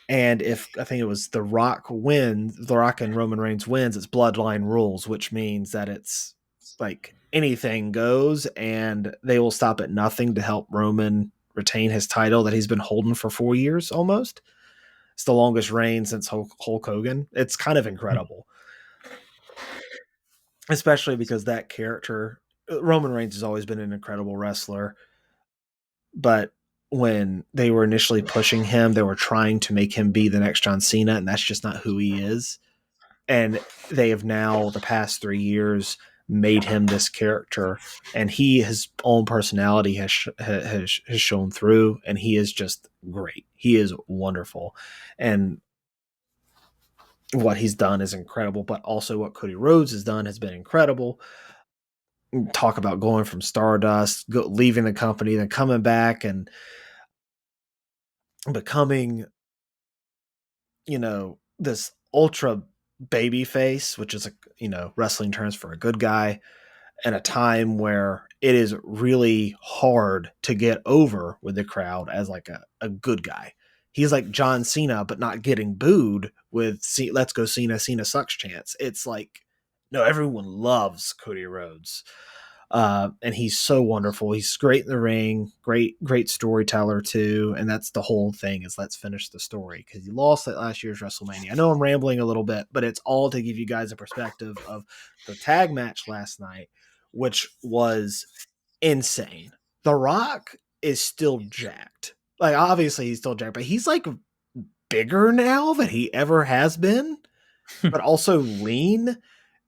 And if I think it was The Rock and Roman Reigns wins, it's Bloodline rules, which means that it's like anything goes, and they will stop at nothing to help Roman retain his title that he's been holding for 4 years almost. It's the longest reign since Hulk Hogan. It's kind of incredible, especially because that character, Roman Reigns, has always been an incredible wrestler. But when they were initially pushing him, they were trying to make him be the next John Cena, and that's just not who he is. And they have now, the past 3 years, made him this character, and his own personality has shown through, and he is just great. He is wonderful, and what he's done is incredible. But also, what Cody Rhodes has done has been incredible. Talk about going from Stardust, leaving the company, then coming back and becoming, this ultra baby face, which is wrestling terms for a good guy, in a time where it is really hard to get over with the crowd as like a good guy. He's like John Cena, but not getting booed with "Let's go Cena, Cena sucks" chants. It's like, no, everyone loves Cody Rhodes. And he's so wonderful. He's great in the ring, great storyteller too. And that's the whole thing, is let's finish the story, because he lost at last year's WrestleMania. I know I'm rambling a little bit, but it's all to give you guys a perspective of the tag match last night, which was insane. The Rock is still jacked. Like, obviously he's still jacked, but he's like bigger now than he ever has been, but also lean.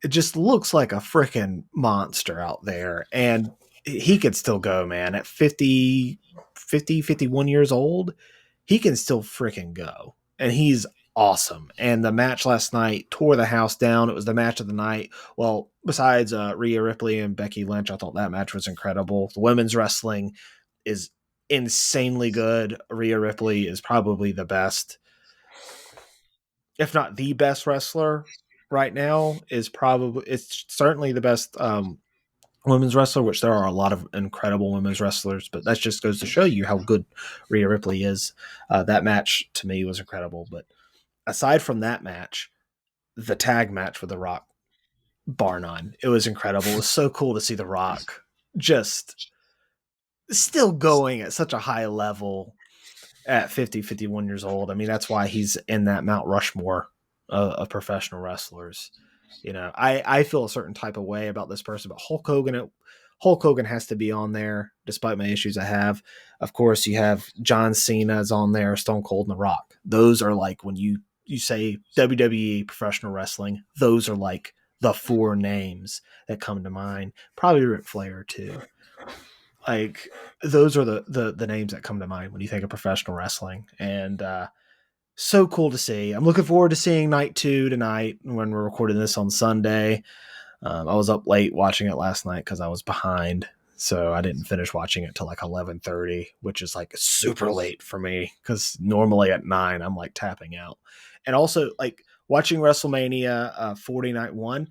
It just looks like a freaking monster out there. And he could still go, man. At 51 years old, he can still freaking go. And he's awesome. And the match last night tore the house down. It was the match of the night. Well, besides Rhea Ripley and Becky Lynch, I thought that match was incredible. The women's wrestling is insanely good. Rhea Ripley is probably the best, if not the best wrestler right now. It's certainly the best women's wrestler, which there are a lot of incredible women's wrestlers, but that just goes to show you how good Rhea Ripley is. That match to me was incredible. But aside from that match, the tag match with The Rock, bar none, it was incredible. It was so cool to see The Rock just still going at such a high level at 51 years old. I mean, that's why he's in that Mount Rushmore of professional wrestlers. I feel a certain type of way about this person, but Hulk Hogan has to be on there, despite my issues I have. Of course, you have John Cena's on there, Stone Cold, and The Rock. Those are like, when you say WWE professional wrestling, those are like the four names that come to mind. Probably Ric Flair too. Like, those are the names that come to mind when you think of professional wrestling. And so cool to see. I'm looking forward to seeing night two tonight when we're recording this on Sunday. I was up late watching it last night because I was behind, so I didn't finish watching it till like 11:30, which is like super late for me, because normally at 9 I'm like tapping out. And also, like, watching WrestleMania 40 night one,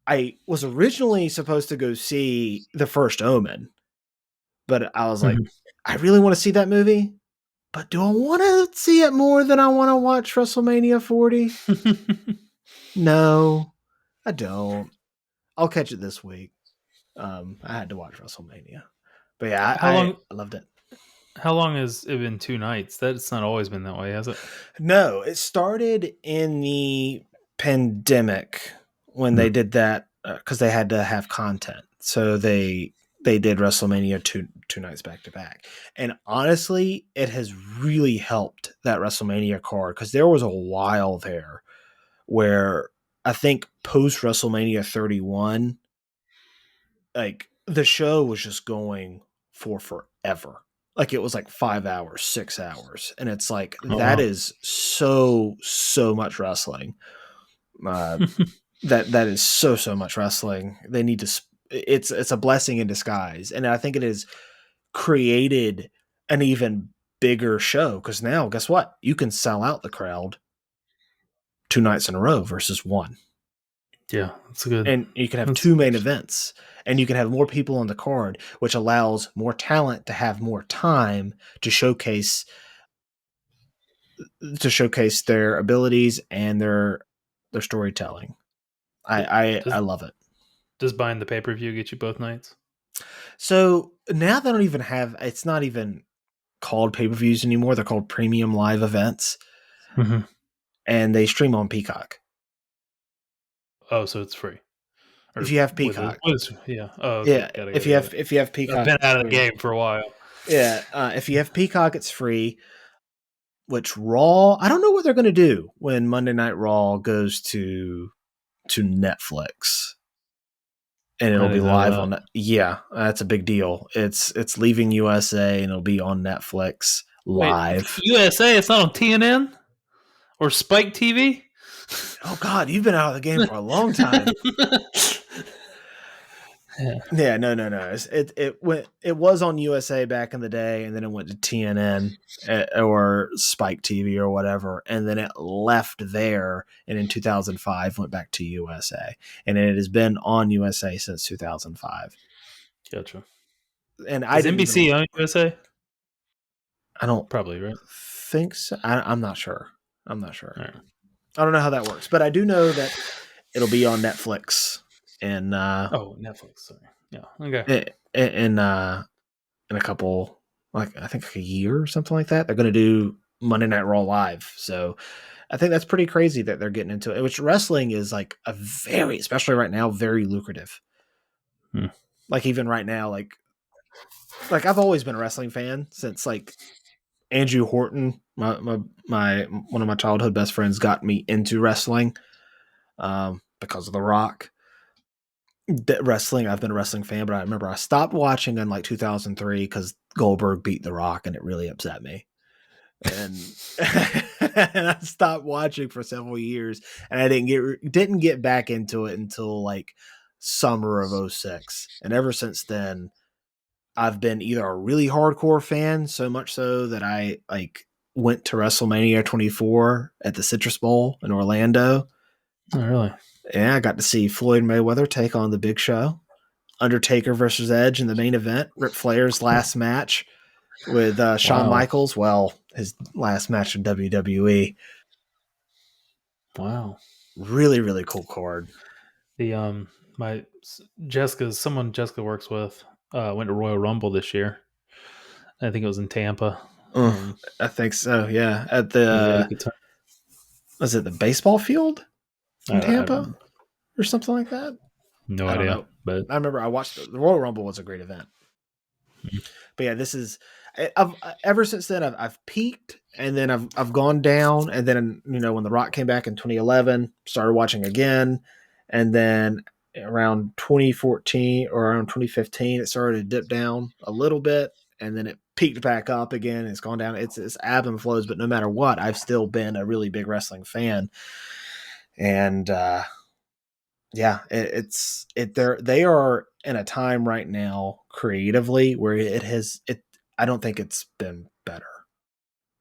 I was originally supposed to go see The First Omen, but I was like, Mhm. I really want to see that movie, but do I want to see it more than I want to watch WrestleMania 40? No, I don't. I'll catch it this week. I had to watch WrestleMania, but yeah, how I long? loved it. How long has it been 2 nights? That's not always been that way, has it? No, it started in the pandemic when they Mhm. did that, because they had to have content, so they did WrestleMania two nights back to back. And honestly, it has really helped that WrestleMania card, because there was a while there where I think post WrestleMania 31, like the show was just going for forever. Like it was like 5 hours, 6 hours, and it's like Oh that wow. is so much wrestling. Uh, that is so much wrestling. They need to. It's a blessing in disguise, and I think it has created an even bigger show because now, guess what? You can sell out the crowd 2 nights in a row versus one, Yeah, that's good. and you can have That's two main events, and you can have more people on the card, which allows more talent to have more time to showcase their abilities and their storytelling. I does love it. does buying the pay per view get you both nights? So now they don't even have. It's not even called pay per views anymore. They're called premium live events, Mm-hmm. and they stream on Peacock. Oh, so it's free If or you have with it? Peacock, Yeah. Oh, okay. yeah. Got it. Got If it. you Got have it. if you have I've Peacock, been it's out of the free. game for a while. Yeah. If you have Peacock, it's free. Which Raw? I don't know what they're going to do when Monday Night Raw goes to Netflix, and I it'll be didn't know live that. on. Yeah, that's a big deal. It's leaving USA and it'll be on Netflix Wait, live. USA? It's not on TNN or Spike TV? Oh God, you've been out of the game for a long time. Yeah. Yeah, no. It was on USA back in the day, and then it went to TNN or Spike TV or whatever, and then it left there, and in 2005 went back to USA, and it has been on USA since 2005. Gotcha. And I Does didn't even. NBC own USA? I don't Probably, right? think so. I'm not sure. I'm not sure. All right. I don't know how that works, but I do know that it'll be on Netflix in Oh, Netflix. Sorry. Yeah. Okay. in in a couple, like I think like a year or something like that. They're going to do Monday Night Raw live, so I think that's pretty crazy that they're getting into it. Which wrestling is like a very, especially right now, very lucrative. Hmm. Like even right now, like I've always been a wrestling fan since like Andrew Horton, my one of my childhood best friends, got me into wrestling because of The Rock. Wrestling, I've been a wrestling fan, but I remember I stopped watching in like 2003 because Goldberg beat The Rock, and it really upset me. And and I stopped watching for several years, and I didn't get back into it until like summer of '06. And ever since then, I've been either a really hardcore fan, so much so that I like went to WrestleMania 24 at the Citrus Bowl in Orlando. Oh, really? And I got to see Floyd Mayweather take on the Big Show, Undertaker versus Edge in the main event, Ric Flair's last match with Shawn Wow. Michaels. Well, his last match in WWE. Wow. Really, really cool card. The my someone Jessica works with went to Royal Rumble this year. I think it was in Tampa. Uh, Um, I think so. Yeah, at yeah, we had a the good time. was it the baseball field in I Tampa or something like that? no I don't idea, know. but I remember I watched the Royal Rumble was a great event. But yeah, this is I've ever since then I've peaked and then I've gone down and then when The Rock came back in 2011, started watching again, and then around 2014 or around 2015 it started to dip down a little bit and then it peaked back up again. And it's gone down. It's ebb and flows, but no matter what, I've still been a really big wrestling fan. And yeah, they are in a time right now creatively where I don't think it's been better.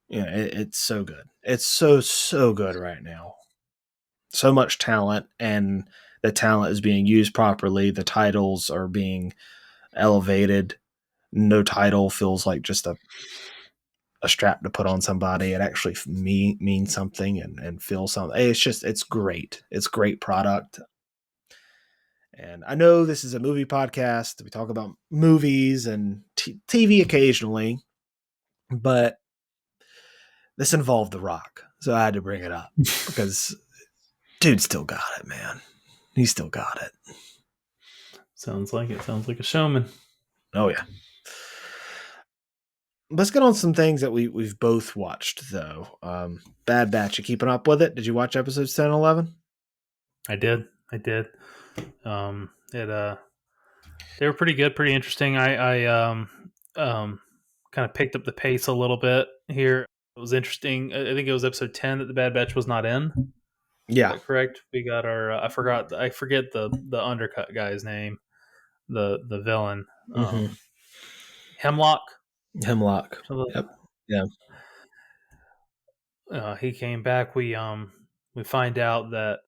It's so good. It's so good right now. So much talent, and the talent is being used properly. The titles are being elevated. No title feels like just a strap to put on somebody. It actually means something and feels something. It's great. It's great product. And I know this is a movie podcast. We talk about movies and TV occasionally, but this involved The Rock. So I had to bring it up because dude still got it, man. He still got it. sounds like it. Sounds like a showman. Oh, yeah. Let's get on some things that we've both watched, though. Bad Batch, you keeping up with it? Did you watch episodes 10 and 11? I did. I did. It They were pretty good, pretty interesting. I um, kind of picked up the pace a little bit here. It was interesting. I think it was episode 10 that the Bad Batch was not in. Is Yeah. that correct? We got our. I forget the undercut guy's name. The villain. Hmm. Hemlock. Hemlock. Yep. Yeah. He came back. We find out that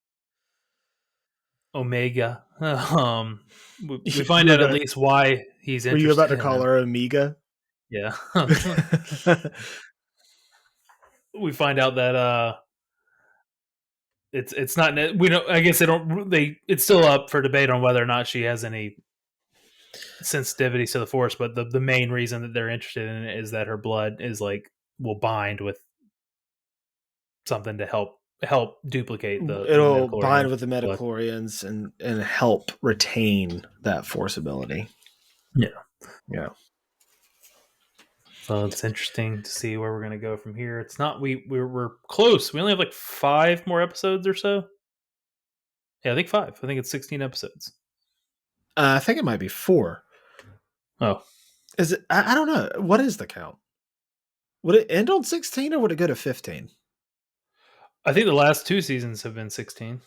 Omega. We You find were out at gonna least why he's were you about interested to in call him. her Amiga? Yeah. We find out that it's not we don't I guess they it's still up for debate on whether or not she has any sensitivities to the force, but the main reason that they're interested in it is that her blood is like will bind with something to help duplicate the It'll bind midichlorian with the blood. metachlorians and help retain that force ability. Yeah. Yeah. So it's interesting to see where we're going to go from here. It's not we're close. We only have like 5 more episodes or so. Yeah, I think 5. I think it's 16 episodes. I think it might be 4. Oh, Is it? I don't know. What is the count? Would it end on 16 or would it go to 15? I think the last 2 seasons have been 16.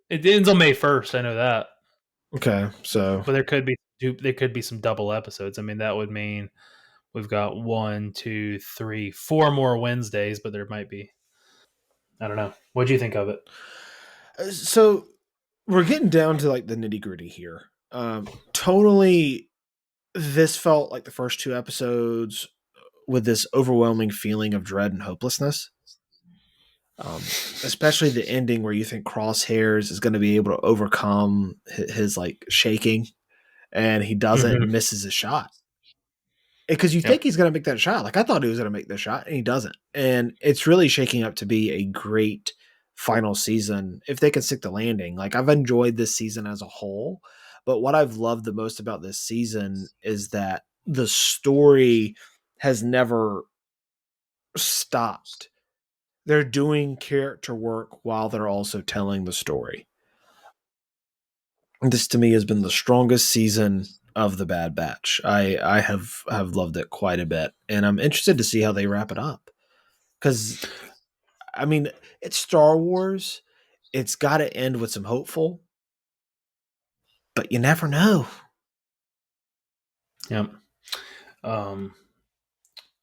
It ends on May 1st. I know that, Okay, so but there could be some double episodes. I mean, that would mean we've got 1, 2, 3, 4 more Wednesdays, but there might be. I don't know. What do you think of it? so we're getting down to like the nitty gritty here. Totally, this felt like the first 2 episodes with this overwhelming feeling of dread and hopelessness. Especially the ending where you think Crosshairs is going to be able to overcome his like shaking, and he doesn't and Mm-hmm. misses a shot because you think Yep. he's going to make that shot. Like I thought he was going to make the shot, and he doesn't. And it's really shaking up to be a great final season if they can stick the landing. Like I've enjoyed this season as a whole, but what I've loved the most about this season is that the story has never stopped. They're doing character work while they're also telling the story. This to me has been the strongest season of the Bad Batch. I have loved it quite a bit, and I'm interested to see how they wrap it up. Because I mean, it's Star Wars. It's got to end with some hopeful, but you never know. Yep. Um,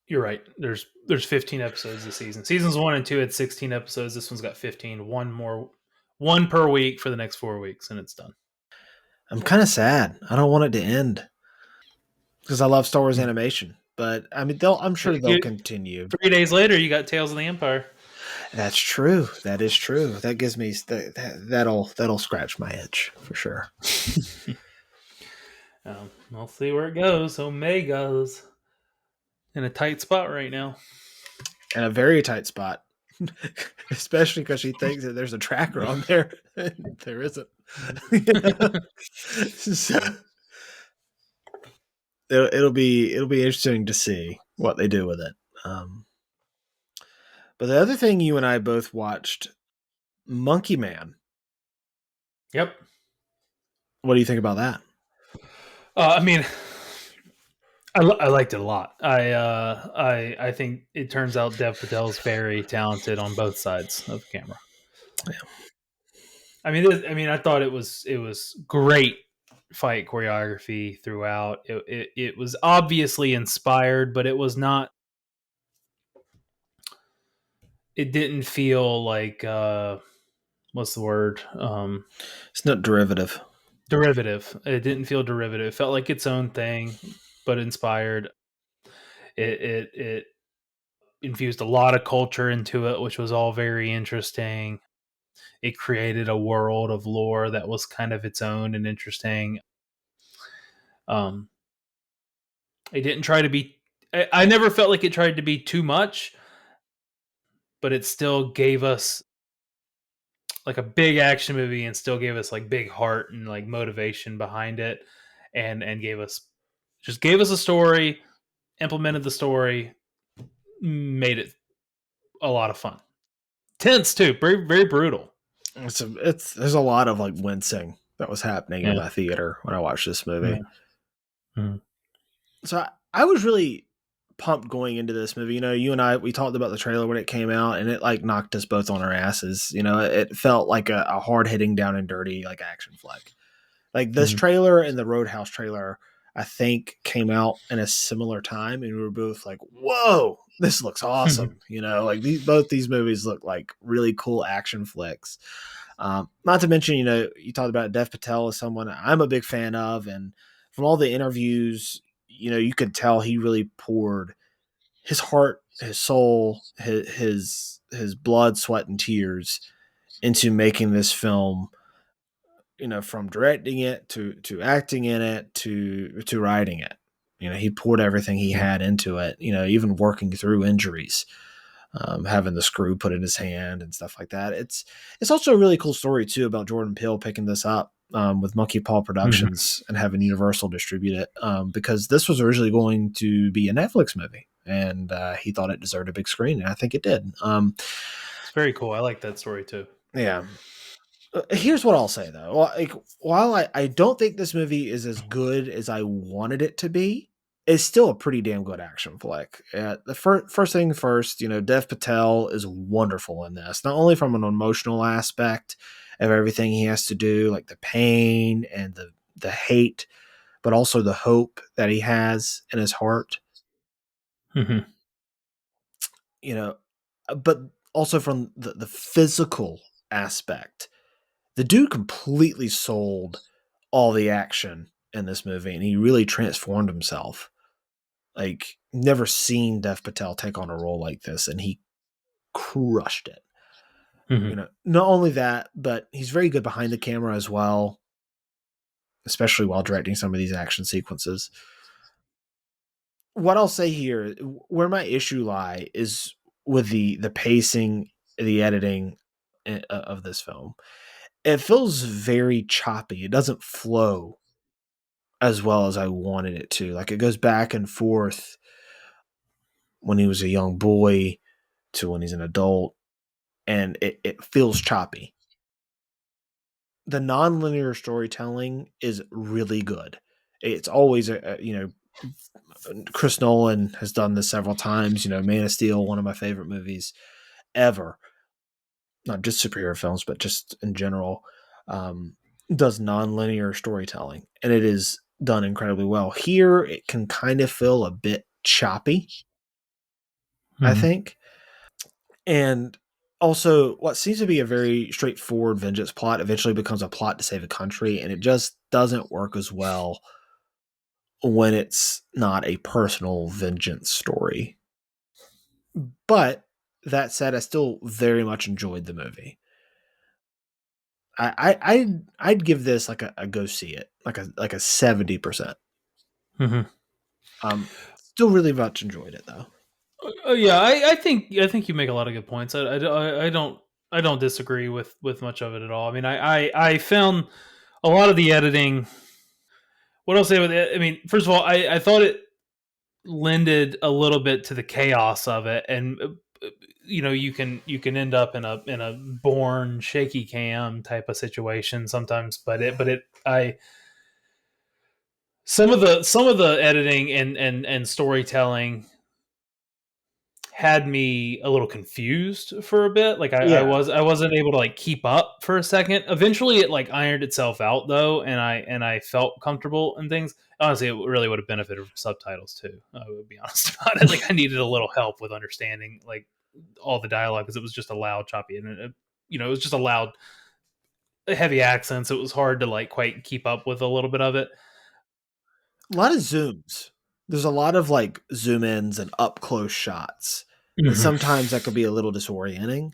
you're right. There's 15 episodes this season. Seasons 1 and 2 had 16 episodes. This one's got 15. One per week for the next 4 weeks, and it's done. I'm kind of sad. I don't want it to end because I love Star Wars Hmm. animation. But I mean, they'll. I'm sure they'll You- continue. 3 days later, you got Tales of the Empire. That's true. That is true. That gives me that'll scratch my itch for sure. We'll see where it goes. Omega's in a tight spot right now. And a very tight spot, especially because she thinks that there's a tracker on there. There isn't. So it'll be interesting to see what they do with it. Um, but the other thing you and I both watched, Monkey Man. Yep. What do you think about that? I mean, I liked it a lot. I think it turns out Dev Patel's very talented on both sides of the camera. I thought it was great fight choreography throughout. It was obviously inspired, but it was not. It didn't feel like what's the word? It's not derivative. Derivative. It didn't feel derivative. It felt like its own thing, but inspired. It infused a lot of culture into it, which was all very interesting. It created a world of lore that was kind of its own and interesting. Um, it didn't try to be. I never felt like it tried to be too much, but it still gave us like a big action movie and still gave us like big heart and like motivation behind it, and gave us a story, implemented the story, made it a lot of fun. Tense too, very very brutal. It's there's a lot of like wincing. that was happening in Yeah. my theater when I watched this Yeah. movie. Mhm. So I was really pumped going into this movie. You know, you and I we talked about the trailer when it came out, and it like knocked us both on our asses. You know, it felt like a hard hitting down and dirty like action flick. Like this Mhm. trailer and the Roadhouse trailer, I think came out in a similar time, and we were both like, "Whoa, this looks awesome!" You know, like both these movies look like really cool action flicks. Not to mention, you know, you talked about Dev Patel as someone I'm a big fan of, and from all the interviews, you know, you could tell he really poured his heart, his soul, his blood, sweat, and tears into making this film. You know, from directing it to acting in it to writing it. You know, he poured everything he Mhm. had into it. You know, even working through injuries, having the screw put in his hand and stuff like that. It's also a really cool story too about Jordan Peele picking this up with Monkey Paw Mhm. Productions and having Universal distribute it because this was originally going to be a Netflix movie. And he thought it deserved a big screen, and I think it did. It's very cool. I like that story too. Yeah, here's what I'll say though. Like, while I don't think this movie is as good as I wanted it to be, it's still a pretty damn good action flick. The first thing first, you know, Dev Patel is wonderful in this, not only from an emotional aspect of everything he has to do, like the pain and the hate, but also the hope that he has in his heart. Mhm. You know, but also from the physical aspect. The dude completely sold all the action in this movie, and he really transformed himself. Like, never seen Dev Patel take on a role like this, and he crushed it. You Mhm. know, not only that, but he's very good behind the camera as well, especially while directing some of these action sequences. What I'll say here, where my issue lie, is with the pacing, the editing of this film. It feels very choppy. It doesn't flow as well as I wanted it to. Like it goes back and forth when he was a young boy to when he's an adult, and it feels choppy. The nonlinear storytelling is really good. It's always you know, Chris Nolan has done this several times. You know, Man of Steel, one of my favorite movies ever. Not just superhero films, but just in general. Um, does nonlinear storytelling, and it is done incredibly well. Here, it can kind of feel a bit choppy, I Mhm. think. And also, what seems to be a very straightforward vengeance plot eventually becomes a plot to save a country, and it just doesn't work as well when it's not a personal vengeance story. But that said, I still very much enjoyed the movie. I'd give this like a go see it, like a 70%. Mhm. Still really much enjoyed it though. Yeah, I think you make a lot of good points. I don't disagree with much of it at all. I mean, I found a lot of the editing. What I'll say with it, I mean, first of all, I thought it lended a little bit to the chaos of it, and you know, you can end up in a born shaky cam type of situation sometimes. But it I some of the editing and storytelling had me a little confused for a bit. Like Yeah, I wasn't able to like keep up for a second. Eventually, it like ironed itself out though, and I felt comfortable and things. Honestly, it really would have benefited from subtitles too. I would be honest about it. Like I needed a little help with understanding like all the dialogue because it was just a loud, choppy, and you know, it was just a loud, heavy accents. It was hard to like quite keep up with a little bit of it. a lot of zooms. There's a lot of like zoom ins and up close shots, and Mhm. sometimes that could be a little disorienting.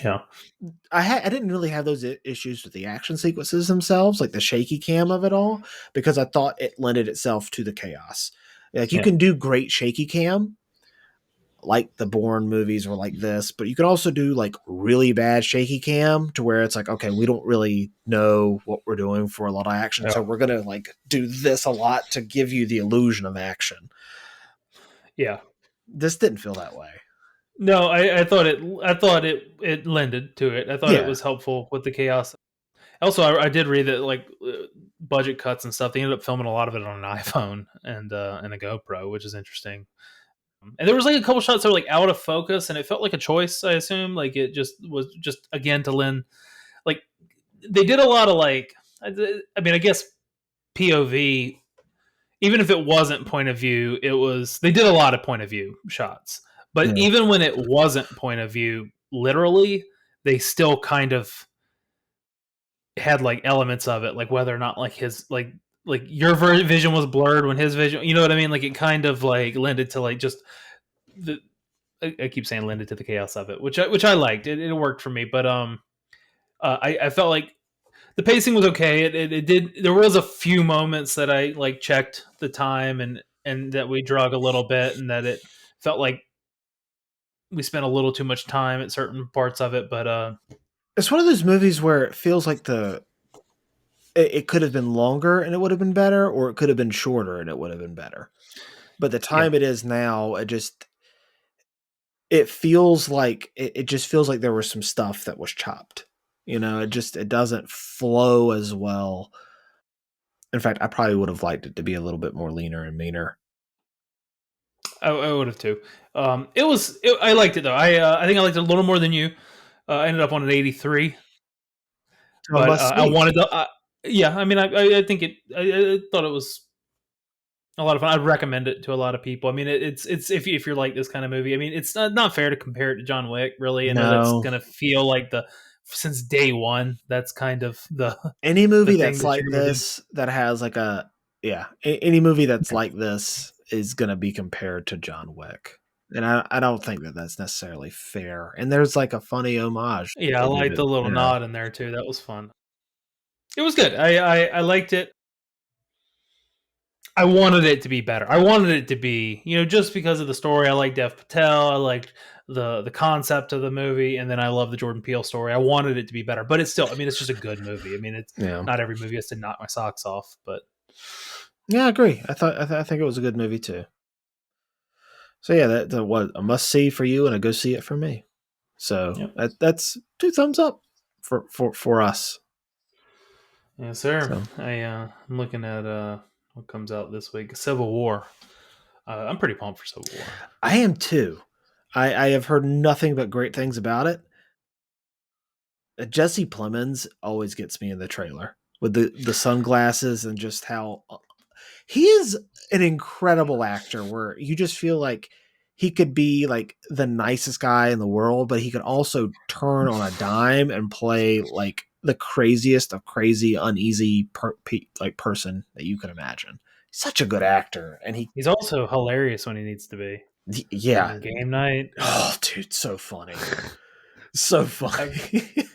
Yeah, I didn't really have those issues with the action sequences themselves, like the shaky cam of it all, because I thought it lended itself to the chaos. Like you yeah, can do great shaky cam, like the Bourne movies were like this, but you can also do like really bad shaky cam to where it's like, okay, we don't really know what we're doing for a lot of action, yeah, so we're gonna like do this a lot to give you the illusion of action. yeah. This didn't feel that way. No, I thought it. I thought it lended to it. I thought it Yeah, was helpful with the chaos. Also, I did read that like budget cuts and stuff. They ended up filming a lot of it on an iPhone and a GoPro, which is interesting. And there was like a couple shots that were like out of focus, and it felt like a choice. I assume like it just was just again to lend like they did a lot of like I mean I guess POV. Even if it wasn't point of view, it was they did a lot of point of view shots. But Yeah. even when it wasn't point of view, literally, they still kind of had like elements of it, like whether or not like his like your vision was blurred when his vision, you know what I mean? Like it kind of like lended to like just the I keep saying lended to the chaos of it, which I liked. It worked for me, but I felt like the pacing was okay. It did. There was a few moments that I like checked the time and that we drug a little bit, and that it felt like we spent a little too much time at certain parts of it. But It's one of those movies where it feels like it could have been longer and it would have been better, or it could have been shorter and it would have been better. But the yeah, time it is now, it feels like it just feels like there was some stuff that was chopped. It doesn't flow as well. In fact, I probably would have liked it to be a little bit more leaner and meaner. I would have too. I liked it though. I think I liked it a little more than you. I ended up on an 83, So a but must I see. wanted to. Yeah, I mean, I think it. I thought it was a lot of fun. I'd recommend it to a lot of people. I mean, it's if you're like this kind of movie. I mean, it's not fair to compare it to John Wick. Really, I know that's No, gonna feel like the since day one. That's kind of any the movie thing that's that like you're gonna do. this that has like any movie that's like this is going to be compared to John Wick. And I don't think that that's necessarily fair. And there's like a funny homage that Yeah, I they do liked to, the little nod in there too. That was fun. It was good. I liked it. I wanted it to be better. I wanted it to be, just because of the story. I like Dev Patel. I liked the concept of the movie, and then I love the Jordan Peele story. I wanted it to be better, but it's still. I mean, it's just a good movie. I mean, it's yeah. not every movie has to knock my socks off, but Yeah, I agree. I think it was a good movie too. So yeah, that was a must see for you and a go see it for me. So yep. that's two thumbs up for us. Yes, sir. So I'm looking at what comes out this week. Civil War. I'm pretty pumped for Civil War. I am too. I have heard nothing but great things about it. Jesse Plemons always gets me in the trailer with the sunglasses and just how he is an incredible actor where you just feel like he could be like the nicest guy in the world, but he could also turn on a dime and play like the craziest of crazy, uneasy person that you can imagine. He's such a good actor, and He's also hilarious when he needs to be. Like yeah, in Game Night. oh dude, so funny, so I, funny.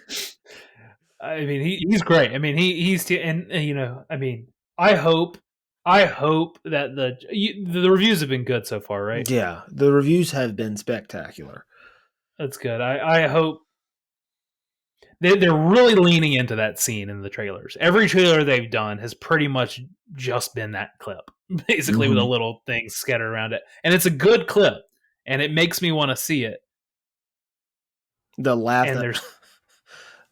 I mean, he's great. I mean, and I mean, I hope, I hope that the reviews have been good so far, right? Yeah, the reviews have been spectacular. That's good. I hope they're really leaning into that scene in the trailers. Every trailer they've done has pretty much just been that clip, basically with a Mhm. little thing scattered around it, and it's a good clip, and it makes me want to see it. The laugh And that there's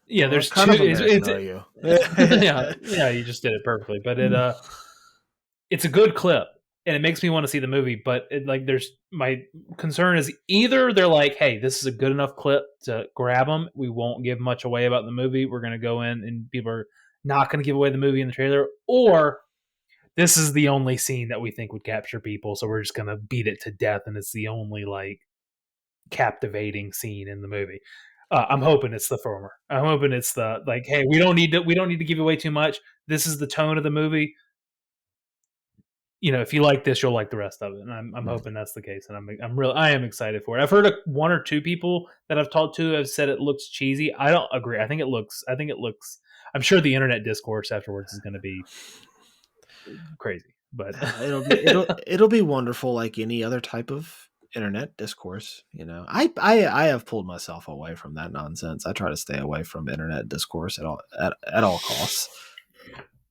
yeah, well, what there's kind two. of American It's are you? yeah, you just did it perfectly, but it's a good clip and it makes me want to see the movie. But there's my concern is either they're like, hey, this is a good enough clip to grab them. We won't give much away about the movie. We're going to go in and people are not going to give away the movie in the trailer, or this is the only scene that we think would capture people. So we're just going to beat it to death. And it's the only like captivating scene in the movie. I'm hoping it's the former. I'm hoping it's the like, hey, we don't need to give away too much. This is the tone of the movie. If you like this, you'll like the rest of it. And I'm hoping that's the case. And I am excited for it. I've heard one or two people that I've talked to have said it looks cheesy. I don't agree. I think it looks. I'm sure the internet discourse afterwards is going to be crazy, but It'll be wonderful like any other type of internet discourse. I have pulled myself away from that nonsense. I try to stay away from internet discourse at all costs,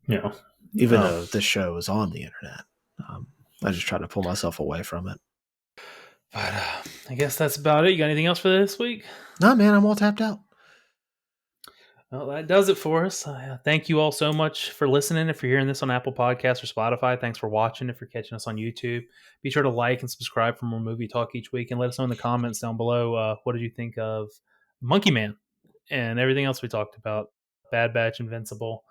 you know, even um, though this show is on the internet. Um, I just try to pull myself away from it. but I guess that's about it. You got anything else for this week? No, man, I'm all tapped out. Well, that does it for us. Thank you all so much for listening. If you're hearing this on Apple Podcasts or Spotify, thanks for watching. If you're catching us on YouTube, be sure to like and subscribe for more movie talk each week, and let us know in the comments down below what did you think of Monkey Man and everything else we talked about, Bad Batch, Invincible,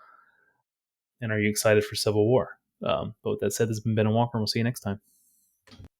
and are you excited for Civil War? But with that said, this has been Ben and Walker, and we'll see you next time.